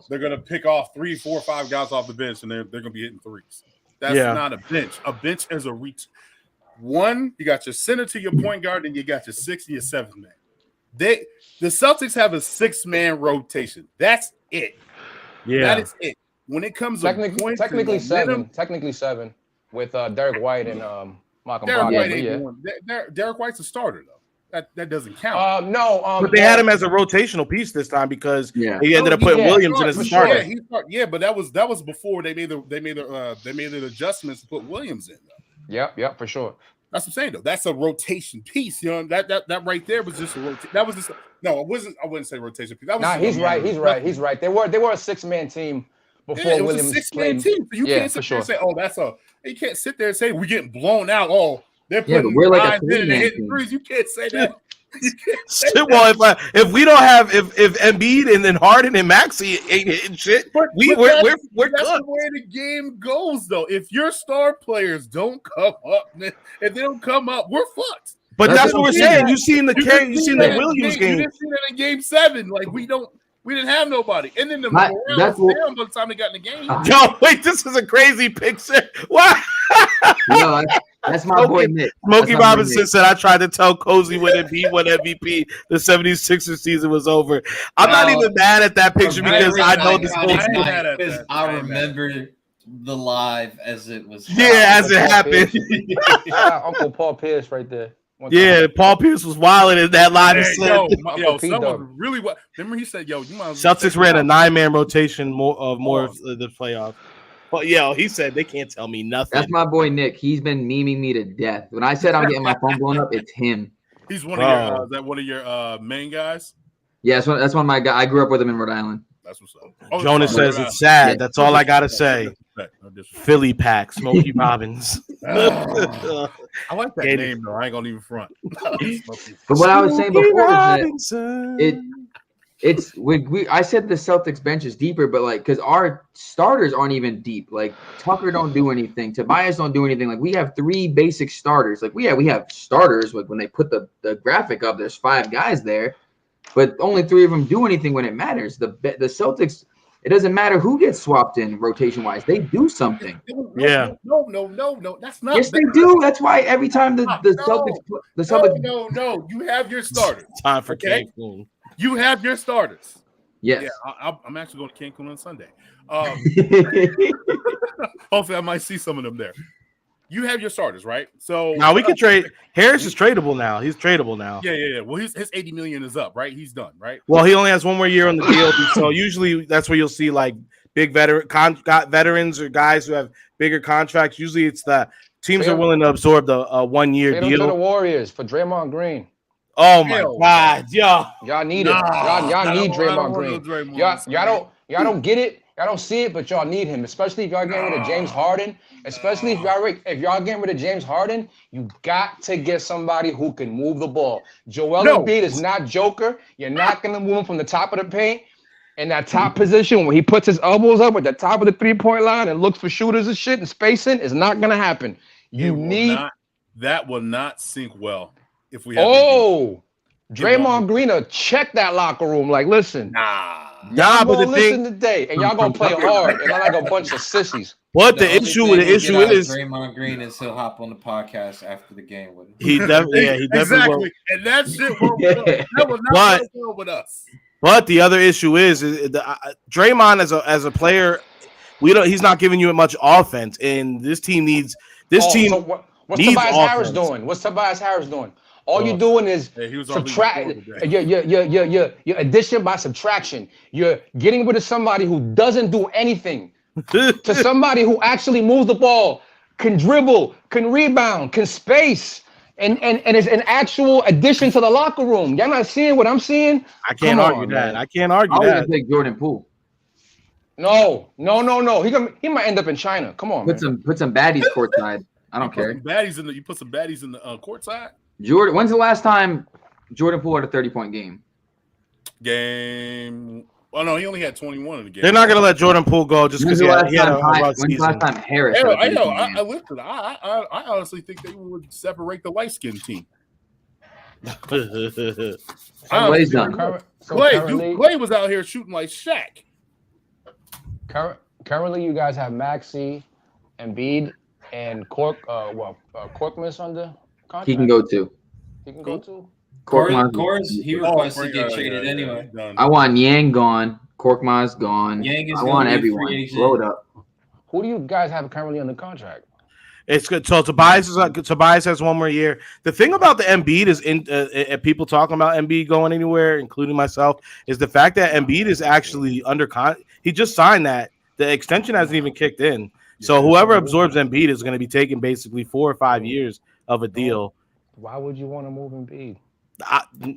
they're going to pick off 3, 4, 5 guys off the bench, and they're going to be hitting threes. That's not a bench. A bench is a reach. One, you got your center to your point guard, and you got your 6th and your 7th man. The Celtics have a 6-man rotation. That's it. Yeah. That is it. When it comes to points, technically and momentum, technically seven with Derek White and Malcolm Derek Brogdon. White But ain't yeah. one. Derek White's a starter though. That doesn't count. No. But they had him as a rotational piece this time because Yeah. he ended up putting Yeah, Williams in as a for starter. sure. Yeah, but that was before they made the adjustments to put Williams in. Though. Yep, for sure. That's what I'm saying though. That's a rotation piece. You know that right there was just a rotation. That was just no. It wasn't. I wouldn't say rotation piece. That was He's right. They were a 6-man team before it was Williams a 6-man played. team. So you can't sit there and say, "Oh, that's a." You can't sit there and say we're getting blown out. Oh, they're putting we're like a 9 in and they're 3-man hitting team. threes. You can't say that. You can't say Well, if we don't have if Embiid and then Harden and Maxey ain't hitting shit, we're that's good. the way the game goes, though. If your star players don't come up, if they don't come up, we're fucked. But that's what we're saying. You seen the Williams Williams game. You didn't see that in Game 7. Like we didn't have nobody, and then the That's morale was what- down by the time they got in the game. Yo, wait, this is a crazy picture. Why? No, that's my boy Nick. Smokey That's my boy Robinson Nick. said, I tried to tell Cozy when Embiid won MVP, the 76ers season was over. I'm not even mad at that picture because I know this whole ain't mad at because that. I I ain't mad. remember the live as it was. Yeah, as it happened. Uncle Paul Pierce right there. Yeah, Paul Pierce was wilding in that line. Hey, Yo, someone really what? Remember he said, "Yo, you might." As well Celtics take ran a it out. 9-man rotation more of the playoffs. But yo, he said they can't tell me nothing. That's my boy Nick. He's been memeing me to death. When I said I'm getting my phone blown up, it's him. He's one of your. Is that one of your main guys? Yeah, that's one of my guys. I grew up with him in Rhode Island. That's what's up. Oh, Jonas sorry, says it's sad. That's all I gotta say. No disrespect. Philly pack, Smokey Robbins. I like that name though. I ain't gonna even front. But what I was saying before is that I said the Celtics bench is deeper, but like because our starters aren't even deep. Like Tucker don't do anything, Tobias don't do anything. Like we have 3 basic starters. Like we have starters. Like when they put the graphic up, there's 5 guys there, but only 3 of them do anything when it matters. The Celtics. It doesn't matter who gets swapped in rotation wise. They do something. Yeah. No. That's not. Yes, they do. That's why every time the Celtics. No. You have your starters. Time for Okay? Cancun. You have your starters. Yes. Yeah, I'm actually going to Cancun on Sunday. Hopefully, I might see some of them there. You have your starters, right? So now we can trade. Harris is tradable now. He's tradable now. Yeah. Well, his $80 million is up, right? He's done, right? Well, he only has 1 more year on the deal, so usually that's where you'll see like big veterans or guys who have bigger contracts. Usually, it's the teams are willing to absorb the 1-year Trade him to the deal. Warriors for Draymond Green. Oh my God, yo! Y'all need it. Y'all need Draymond Green. Y'all don't get it. Y'all don't see it, but y'all need him, especially if y'all getting rid of James Harden. Especially if y'all getting rid of James Harden, you got to get somebody who can move the ball. Joel Embiid is not Joker. You're not gonna move him from the top of the paint in that top position where he puts his elbows up at the top of the 3-point line and looks for shooters and shit and spacing. Is not gonna happen. That will not sink well if we have. Draymond Green will check that locker room. Like, listen, Nah, but the listen thing, today, and y'all gonna play hard, and not like a bunch of sissies. But the issue is Draymond Green is he'll hop on the podcast after the game with him. He definitely exactly, will. and that shit won't that will not go well with us. But the other issue is Draymond as a player, he's not giving you much offense, and this team needs team. So what's needs Tobias offense. Harris doing? What's Tobias Harris doing? All you're doing is subtract your addition by subtraction. You're getting rid of somebody who doesn't do anything to somebody who actually moves the ball, can dribble, can rebound, can space, and is an actual addition to the locker room. Y'all not seeing what I'm seeing? I can't argue that. Man. I can't argue I was that. gonna take Jordan Poole. No. He might end up in China. Come on, Put some baddies courtside. I don't care. You put some baddies in the courtside. Jordan, when's the last time Jordan Poole had a 30-point game? Oh no, he only had 21 in the game. They're not gonna let Jordan Poole go just because he had a rough When's the season. last time Harris? I honestly think they would separate the light skinned team. Clay's done. Clay was out here shooting like Shaq. Currently, you guys have Maxey, Embiid, and Korkmaz under contract. He can go too. He can go too. Korkmaz. He requests to get traded anyway. I want Yang gone. Korkmaz gone. Yang is I want gonna be a everyone. free agent. Blow it up. Who do you guys have currently under contract? It's good. So Tobias has one more year. The thing about the Embiid is people talking about Embiid going anywhere, including myself, is the fact that Embiid is actually under he just signed that. The extension hasn't even kicked in. So whoever absorbs Embiid is going to be taking basically 4 or 5 years of a deal. Why would you want to move Embiid?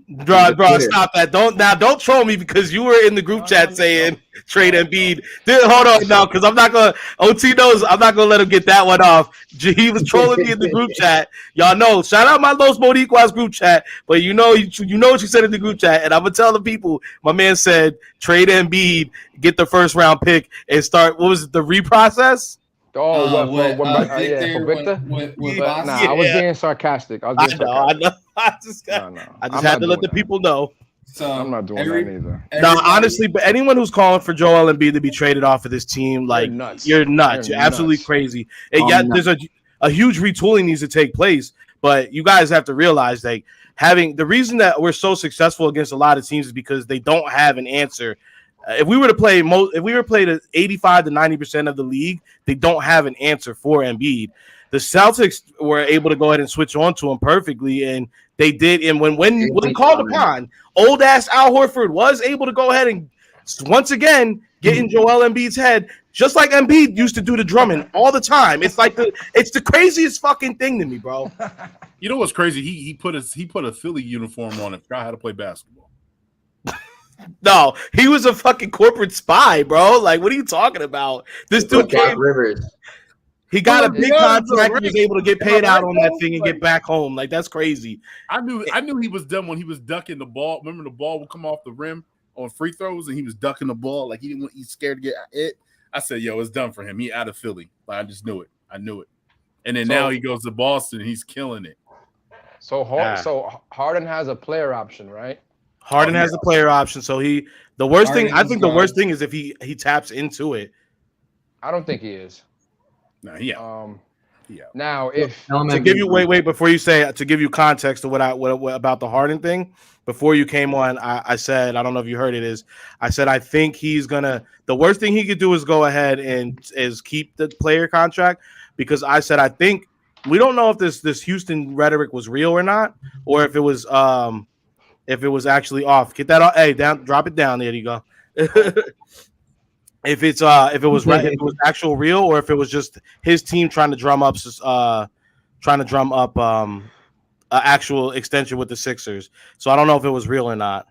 Bro, stop that! Don't troll me because you were in the group chat saying trade Embiid. Hold on now, because I'm not gonna. OT knows I'm not gonna let him get that one off. He was trolling me in the group chat. Y'all know. Shout out my Los Boricuas group chat, but you know what you said in the group chat, and I'm gonna tell the people. My man said trade Embiid, get the first round pick, and start. What was it? The reprocess. For Victor? I was being sarcastic. I know. I just had to let the people know. So I'm not doing that either. No, honestly, but anyone who's calling for Joel Embiid to be traded off of this team, like you're nuts. You're absolutely crazy. And yeah, there's a huge retooling needs to take place, but you guys have to realize that the reason that we're so successful against a lot of teams is because they don't have an answer. If we were to play to 85 to 90% of the league, they don't have an answer for Embiid. The Celtics were able to go ahead and switch on to him perfectly, and they did. And when called upon, old ass Al Horford was able to go ahead and once again get in Joel Embiid's head, just like Embiid used to do to Drummond all the time. It's like it's the craziest fucking thing to me, bro. You know what's crazy? He put a Philly uniform on and forgot how to play basketball. No, he was a fucking corporate spy, bro. Like, what are you talking about? This dude Rivers. He got a big contract and was able to get paid out on that thing and get back home. Like, that's crazy. I knew he was done when he was ducking the ball. Remember, the ball would come off the rim on free throws, and he was ducking the ball like he's scared to get it. I said, "Yo, it's done for him. He out of Philly." Like, I just knew it. I knew it. And then now he goes to Boston. And he's killing it. So Harden has a player option, right? Harden has a player option, so the worst thing is if he taps into it. I don't think he is. No, Now, if to give you wait before you say to give you context to what about the Harden thing, before you came on, I said, I don't know if you heard it, I said I think he's gonna, the worst thing he could do is go ahead and keep the player contract, because I said I think we don't know if this Houston rhetoric was real or not, or if it was actually off. Get that off. Hey, down, drop it down. There you go. If it was actual real, or if it was just his team trying to drum up an actual extension with the Sixers. So I don't know if it was real or not.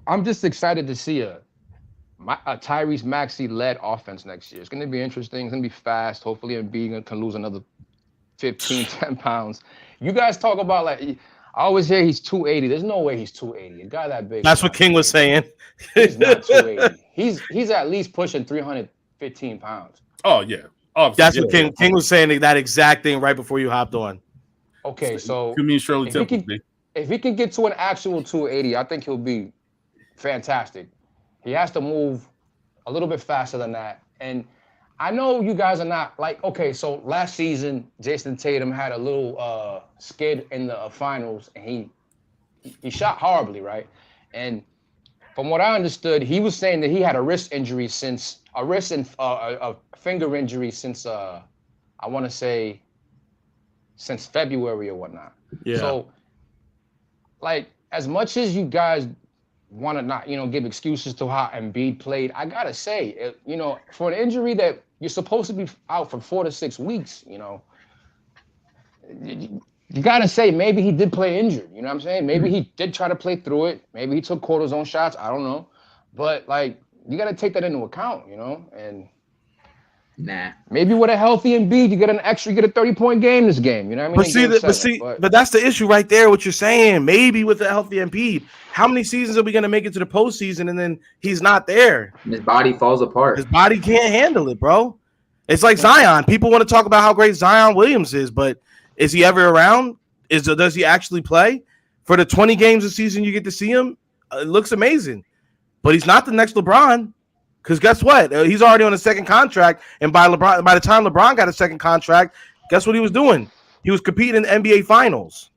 I'm just excited to see a Tyrese Maxey led offense next year. It's going to be interesting. It's going to be fast. Hopefully Embiid can lose another 10 pounds. You guys talk about, like, I always hear he's 280. There's no way he's 280. A guy that big. That's what King was saying. He's not 280. He's at least pushing 315 pounds. Oh, yeah. That's what King was saying, that exact thing right before you hopped on. Okay, so you mean Shirley Temple? If he can get to an actual 280, I think he'll be fantastic. He has to move a little bit faster than that. And I know you guys are not like, okay, so last season, Jason Tatum had a little skid in the finals, and he shot horribly, right? And from what I understood, he was saying that he had a wrist injury a finger injury since I want to say since February or whatnot. Yeah. So, like, as much as you guys want to not, give excuses to how Embiid played, I gotta say, for an injury that you're supposed to be out for 4 to 6 weeks, you gotta say maybe he did play injured. You know what I'm saying? Maybe he did try to play through it. Maybe he took cortisone shots. I don't know, but like, you gotta take that into account, and. Nah. Maybe with a healthy Embiid, you get a 30-point game this game. You know what I mean? But that's the issue right there. What you're saying, maybe with a healthy Embiid, how many seasons are we gonna make it to the postseason and then he's not there? His body falls apart. His body can't handle it, bro. It's like Zion. People want to talk about how great Zion Williams is, but is he ever around? Does he actually play? For the 20 games a season you get to see him, it looks amazing. But he's not the next LeBron. Because guess what? He's already on a second contract, and by the time LeBron got a second contract, guess what he was doing? He was competing in the NBA Finals.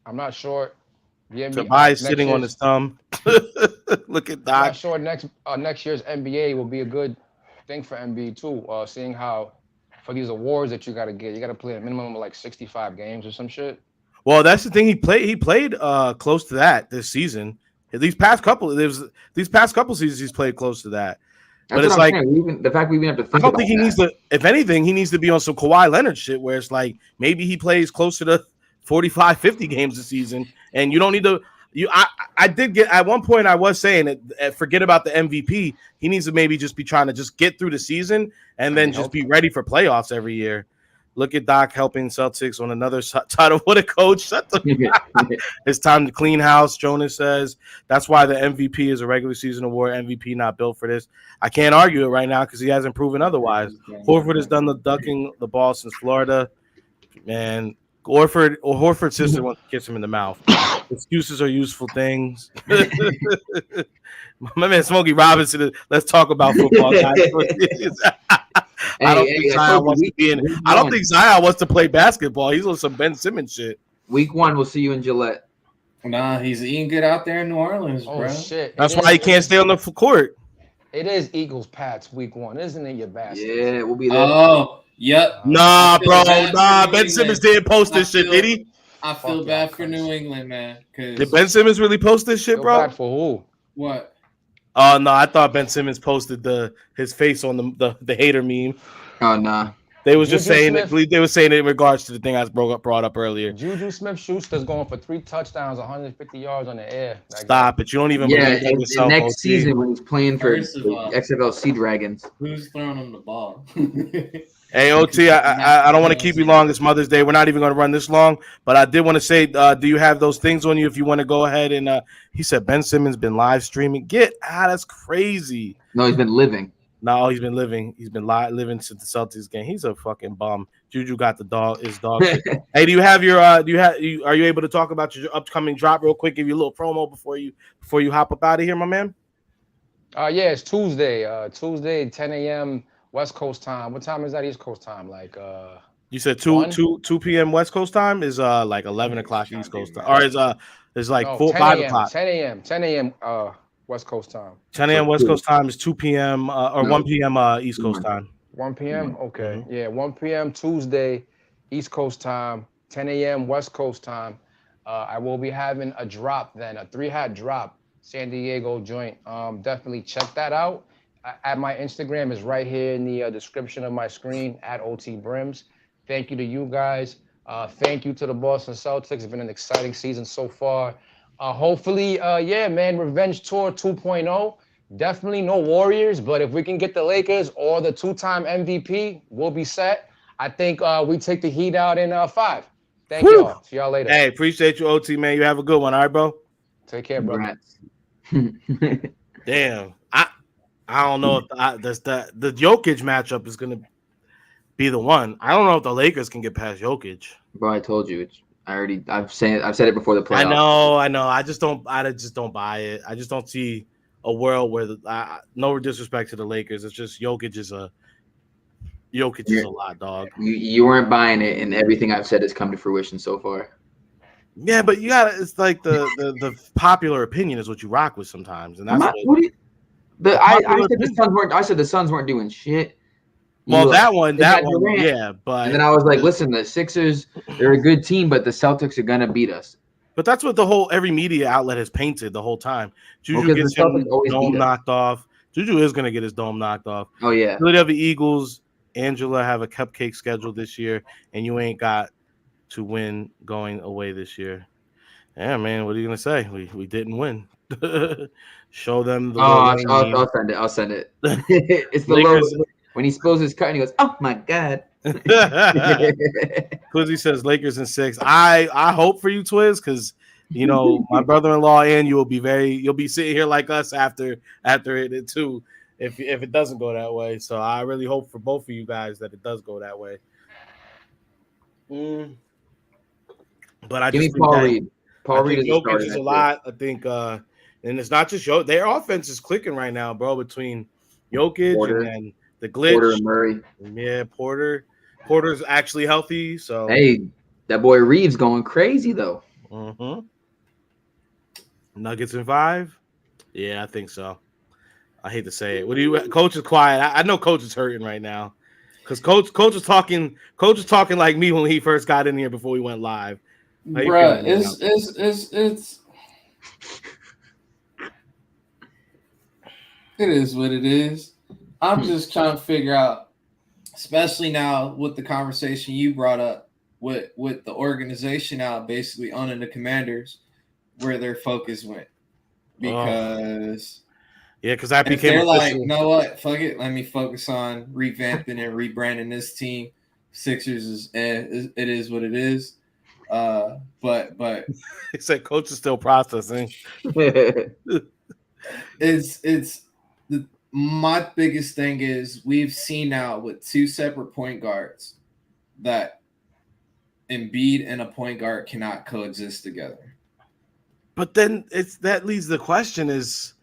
I'm not sure. The NBA, Tobias sitting on his thumb. Look at I'm Doc. not sure next year's NBA will be a good thing for NBA too. Seeing how for these awards that you got to play a minimum of like 65 games or some shit. Well, that's the thing. He played close to that this season. These past couple seasons, he's played close to that. That's But it's what I'm like saying. The fact we even have to I think don't about think he that. needs to. If anything, he needs to be on some Kawhi Leonard shit where it's like maybe he plays closer to 45, 50 games a season, and you don't need to. I did get at one point. I was saying that forget about the MVP. He needs to maybe just be trying to just get through the season and then just be ready for playoffs every year. Look at Doc helping Celtics on another title. What a coach! Shut the It's time to clean house. Jonas says that's why the MVP is a regular season award. MVP not built for this. I can't argue it right now because he hasn't proven otherwise. Horford has done the ducking the ball since Florida. Man, Horford's sister wants to kiss him in the mouth. Excuses are useful things. My man Smokey Robinson. Let's talk about football, guys. I don't think Zion wants to be in. I don't think Zion wants to play basketball. He's on some Ben Simmons shit. Week 1, we'll see you in Gillette. Nah, he's eating good out there in New Orleans, bro. Oh shit! That's why he can't stay on the court. It is Eagles Pats week 1, isn't it, you bastard? Yeah, we'll be there. Oh, yep. Nah, bro. Nah, Ben Simmons didn't post this shit, did he? I feel bad for New England, man. Did Ben Simmons really post this shit, bro? Bad for who? What? Oh no, I thought Ben Simmons posted his face on the hater meme. Oh nah. They was just saying it. They were saying it in regards to the thing I brought up earlier. Juju Smith-Schuster's going for 3 touchdowns, 150 yards on the air. Stop it! You don't even believe in yourself. Next season when he's playing for XFL Sea Dragons. Who's throwing him the ball? Hey, OT, I don't want to keep you long. It's Mother's Day. We're not even going to run this long, but I did want to say, do you have those things on you if you want to go ahead and he said Ben Simmons been live streaming. That's crazy. No, he's been living. No, he's been living. He's been living since the Celtics game. He's a fucking bum. Juju got his dog. Hey, do you have are you able to talk about your upcoming drop real quick? Give you a little promo before you hop up out of here, my man? Yeah, it's Tuesday. Tuesday, 10 a.m. West Coast time. What time is that East Coast time? Like you said 2 p.m. West Coast time is like 11 o'clock East Coast time. Or is like 5 o'clock. 10 a.m. West Coast time. 10 a.m. West Coast time is 2 p.m. Or 1 p.m. East Coast time. 1 p.m. Okay. Yeah, 1 p.m. Tuesday, East Coast time, 10 a.m. West Coast time. I will be having a drop then, a 3-hat drop, San Diego joint. Definitely check that out. At my Instagram is right here in the description of my screen at OT Brims. Thank you to you guys. Thank you to the Boston Celtics. It's been an exciting season so far. Hopefully, Revenge Tour 2.0. Definitely no Warriors, but if we can get the Lakers or the 2-time MVP, we'll be set. I think we take the Heat out in 5. Thank y'all. See y'all later. Hey, appreciate you, OT, man. You have a good one. All right, bro? Take care, bro. Damn. I don't know if the Jokic matchup is going to be the one. I don't know if the Lakers can get past Jokic. Bro, I told you. I've said it before the playoffs. I know. I just don't buy it. I just don't see a world where no disrespect to the Lakers. It's just Jokic is a lot, dog. You weren't buying it, and everything I've said has come to fruition so far. Yeah, but it's like the popular opinion is what you rock with sometimes, and that's I said the Suns weren't doing shit. Well, that one, yeah, but and then I was like, listen, the Sixers, they're a good team, but the Celtics are gonna beat us. But that's what every media outlet has painted the whole time. Juju gets his dome knocked off. Juju is gonna get his dome knocked off. Oh yeah. Philadelphia Eagles, Angela have a cupcake schedule this year, and you ain't got to win going away this year. Yeah, man, what are you gonna say? We didn't win. Show them the I'll send it. It's the Lakers. When he spills his cut and he goes, "Oh my god." Quizzy says Lakers in 6. I hope for you, Twiz, because my brother-in-law and you'll be sitting here like us after it too, if it doesn't go that way. So I really hope for both of you guys that it does go that way. But I give just me Paul Reed. Paul Reed is a lot. I think, and it's not just their offense is clicking right now, bro. Between Jokic Porter, and then the glitch, Porter and Murray. Yeah, Porter's actually healthy. So hey, that boy Reeves going crazy though. Mm-hmm. Nuggets in 5? Yeah, I think so. I hate to say it. What do you? Coach is quiet. I know Coach is hurting right now because Coach was talking. Coach was talking like me when he first got in here before we went live. How you Bruh, feeling right now? it is what it is. I'm just trying to figure out, especially now with the conversation you brought up with the organization now basically owning the Commanders, where their focus went. Because because that if became they're like, official. you know what, fuck it, let me focus on revamping and rebranding this team. Sixers is it is what it is. But He said Coach is still processing. My biggest thing is we've seen now with 2 separate point guards that Embiid and a point guard cannot coexist together. But then that leads the question is,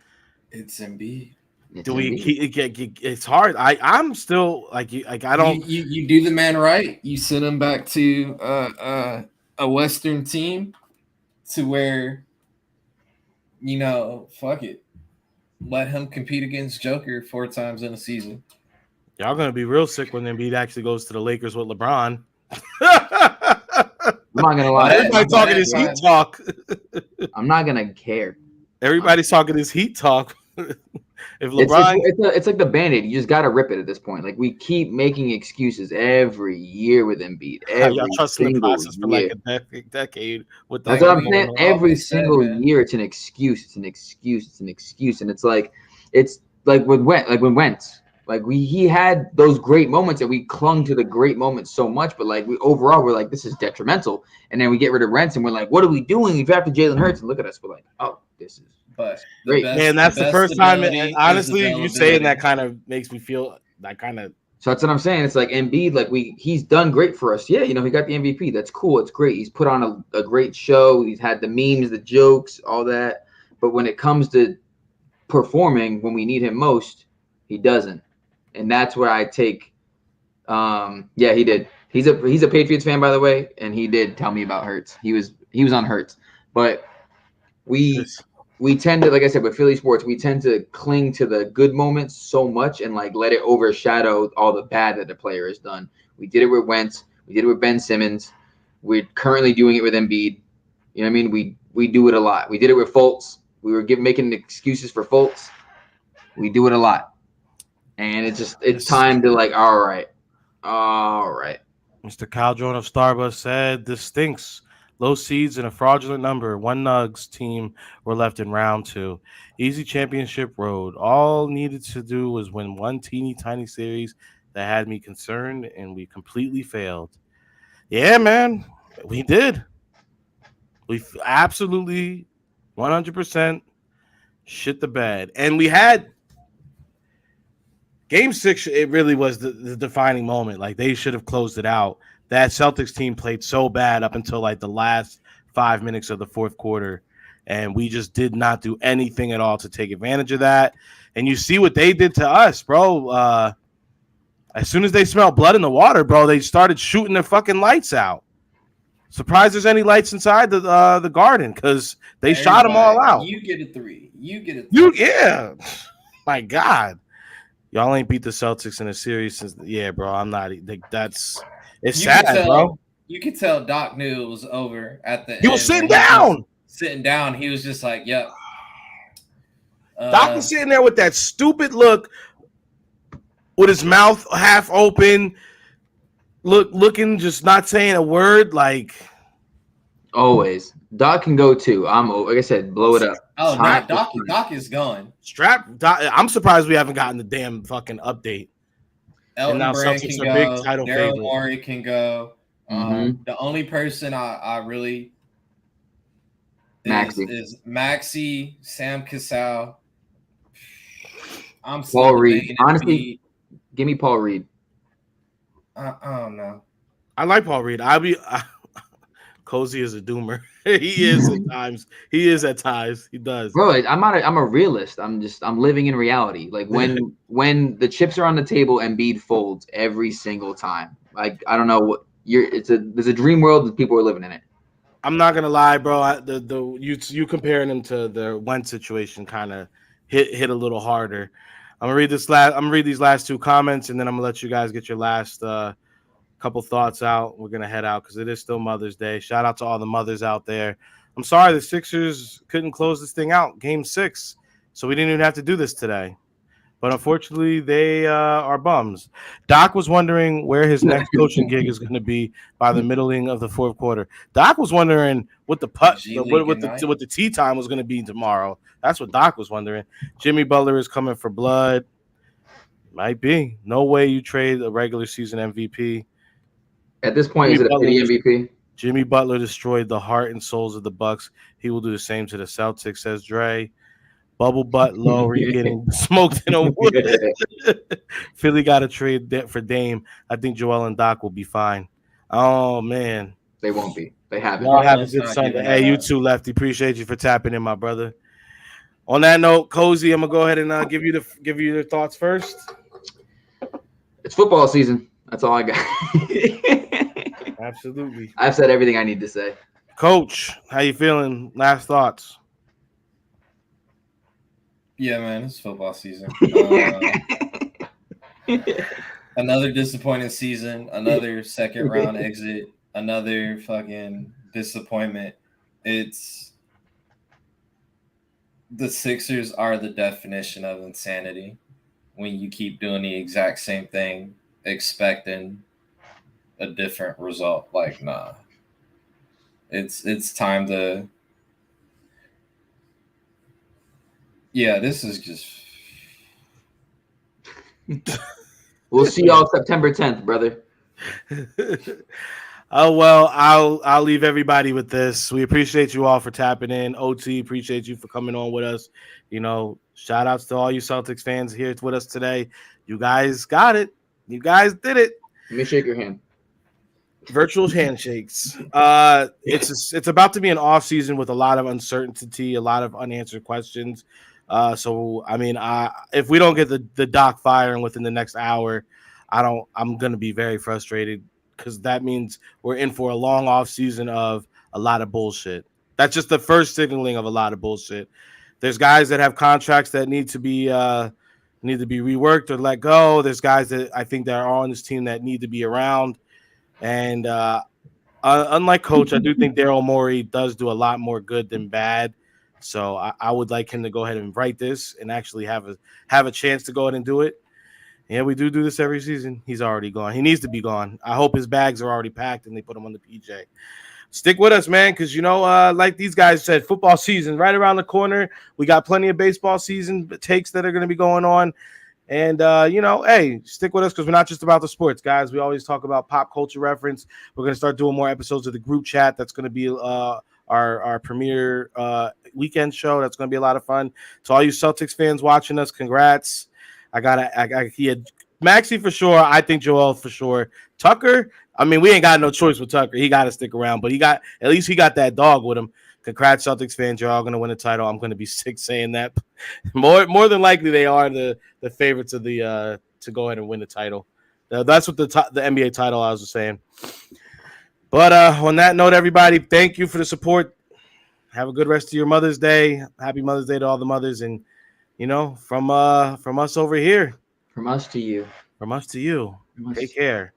it's Embiid. Do we keep it's hard. I'm still like I don't. You do the man right. You send him back to a Western team to where, fuck it. Let him compete against Joker 4 times in a season. Y'all gonna be real sick when Embiid actually goes to the Lakers with LeBron. I'm not gonna lie. Everybody talking his heat talk. I'm not gonna care. Everybody's talking his heat talk. If LeBron, it's like the Band-Aid. You just gotta rip it at this point. Like we keep making excuses every year with Embiid. Y'all trusting the process for like a decade. With that's what I'm saying. Every single year, it's an excuse. It's an excuse. It's an excuse. And it's like when Wentz. Like he had those great moments and we clung to the great moments so much, but like we're like, this is detrimental. And then we get rid of Wentz and we're like, what are we doing? We drafted Jalen Hurts and look at us. We're like, oh, this is great. Man, that's the first time. Honestly, you saying that kind of makes me feel that kind of. So that's what I'm saying. It's like Embiid, like he's done great for us. Yeah, he got the MVP. That's cool. It's great. He's put on a great show. He's had the memes, the jokes, all that. But when it comes to performing when we need him most, he doesn't. And that's where I take. Yeah, he did. He's a Patriots fan, by the way, and he did tell me about Hurts. He was on Hurts, but we tend to, like I said, with Philly sports, we tend to cling to the good moments so much and like let it overshadow all the bad that the player has done. We did it with Wentz. We did it with Ben Simmons. We're currently doing it with Embiid. You know what I mean? We do it a lot. We did it with Fultz. We were making excuses for Fultz. We do it a lot. And it's time to like, all right. Mr. Caldron of Starbucks said, this stinks. Low seeds and a fraudulent number. One Nugs team were left in round 2. Easy championship road. All needed to do was win one teeny tiny series that had me concerned, and we completely failed. Yeah, man, we did. We absolutely 100% shit the bed. And we had Game 6, it really was the defining moment. Like, they should have closed it out. That Celtics team played so bad up until, like, the last 5 minutes of the fourth quarter, and we just did not do anything at all to take advantage of that. And you see what they did to us, bro. As soon as they smelled blood in the water, bro, they started shooting their fucking lights out. Surprised there's any lights inside the garden because they shot them all out. You get a 3. Yeah. My God. Y'all ain't beat the Celtics in a series since. Yeah, bro. I'm not. It's sad, bro. You could tell Doc knew it was over at the end. He was sitting down. He was just like, yep. Doc was sitting there with that stupid look, with his mouth half open, looking, just not saying a word. Like, always. Doc can go too. Like I said, blow it up. Oh, Doc is gone. Doc, I'm surprised we haven't gotten the damn fucking update. Elton Brand can go. Daryl Morey can go. The only person I really is Maxey, Sam Cassell. I'm Paul Reed. Honestly, give me Paul Reed. I don't know. I like Paul Reed. Cozy is a doomer. He is at times. He does. Bro, I'm a realist. I'm living in reality. Like when the chips are on the table, Embiid folds every single time. Like, I don't know what there's a dream world that people are living in it. I'm not gonna lie, bro. You comparing him to the Wentz situation kind of hit a little harder. I'm gonna read these last two comments, and then I'm gonna let you guys get your last couple thoughts out. We're gonna head out because it is still Mother's Day. Shout out to all the mothers out there. I'm sorry the Sixers couldn't close this thing out, Game 6, so we didn't even have to do this today. But unfortunately, they are bums. Doc was wondering where his next coaching gig is going to be by the middling of the fourth quarter. Doc was wondering what the what the tea time was going to be tomorrow. That's what Doc was wondering. Jimmy Butler is coming for blood. Might be. No way you trade a regular season MVP. At this point, is it a pity MVP? Jimmy Butler destroyed the heart and souls of the Bucks. He will do the same to the Celtics, says Dre. Bubble butt Lowry getting smoked in a wood. Philly got a trade for Dame. I think Joel and Doc will be fine. Oh, man. They won't be. They haven't. Y'all have a good Sunday. Hey, you too, Lefty. Appreciate you for tapping in, my brother. On that note, Cozy, I'm going to go ahead and give you your thoughts first. It's football season. That's all I got. Absolutely. I've said everything I need to say. Coach, how you feeling? Last thoughts. Yeah, man, it's football season. Another disappointing season, another second round exit, another fucking disappointment. It's the Sixers are the definition of insanity when you keep doing the exact same thing, expecting a different result. Like, nah. It's time to. Yeah, this is just. We'll see y'all September 10th, brother. Oh, well, I'll leave everybody with this. We appreciate you all for tapping in. OT, appreciate you for coming on with us. You know, shout outs to all you Celtics fans here with us today. You guys got it. You guys did it. Let me shake your hand. Virtual handshakes. It's about to be an off season with a lot of uncertainty, a lot of unanswered questions. So I mean, if we don't get the Doc firing within the next hour, I'm gonna be very frustrated because that means we're in for a long off season of a lot of bullshit. That's just the first signaling of a lot of bullshit. There's guys that have contracts that need to be reworked or let go. There's guys that I think that are on this team that need to be around. And unlike Coach, I do think Daryl Morey does do a lot more good than bad. So I would like him to go ahead and write this and actually have a chance to go ahead and do it. Yeah, we do this every season. He's already gone. He needs to be gone. I hope his bags are already packed and they put him on the PJ. Stick with us, man, because, like these guys said, football season right around the corner. We got plenty of baseball season takes that are going to be going on. And, hey, stick with us because we're not just about the sports, guys. We always talk about pop culture reference. We're going to start doing more episodes of the group chat. That's going to be our premiere weekend show. That's going to be a lot of fun. To all you Celtics fans watching us, congrats. He had Maxey for sure. I think Joel for sure. Tucker, I mean, we ain't got no choice with Tucker. He got to stick around, but at least he got that dog with him. Congrats, Celtics fans. You're all going to win a title. I'm going to be sick saying that. More than likely, they are the favorites of the to go ahead and win the title. That's what the NBA title I was saying. But on that note, everybody, thank you for the support. Have a good rest of your Mother's Day. Happy Mother's Day to all the mothers. And, from us over here. From us to you. From us to you. Take care.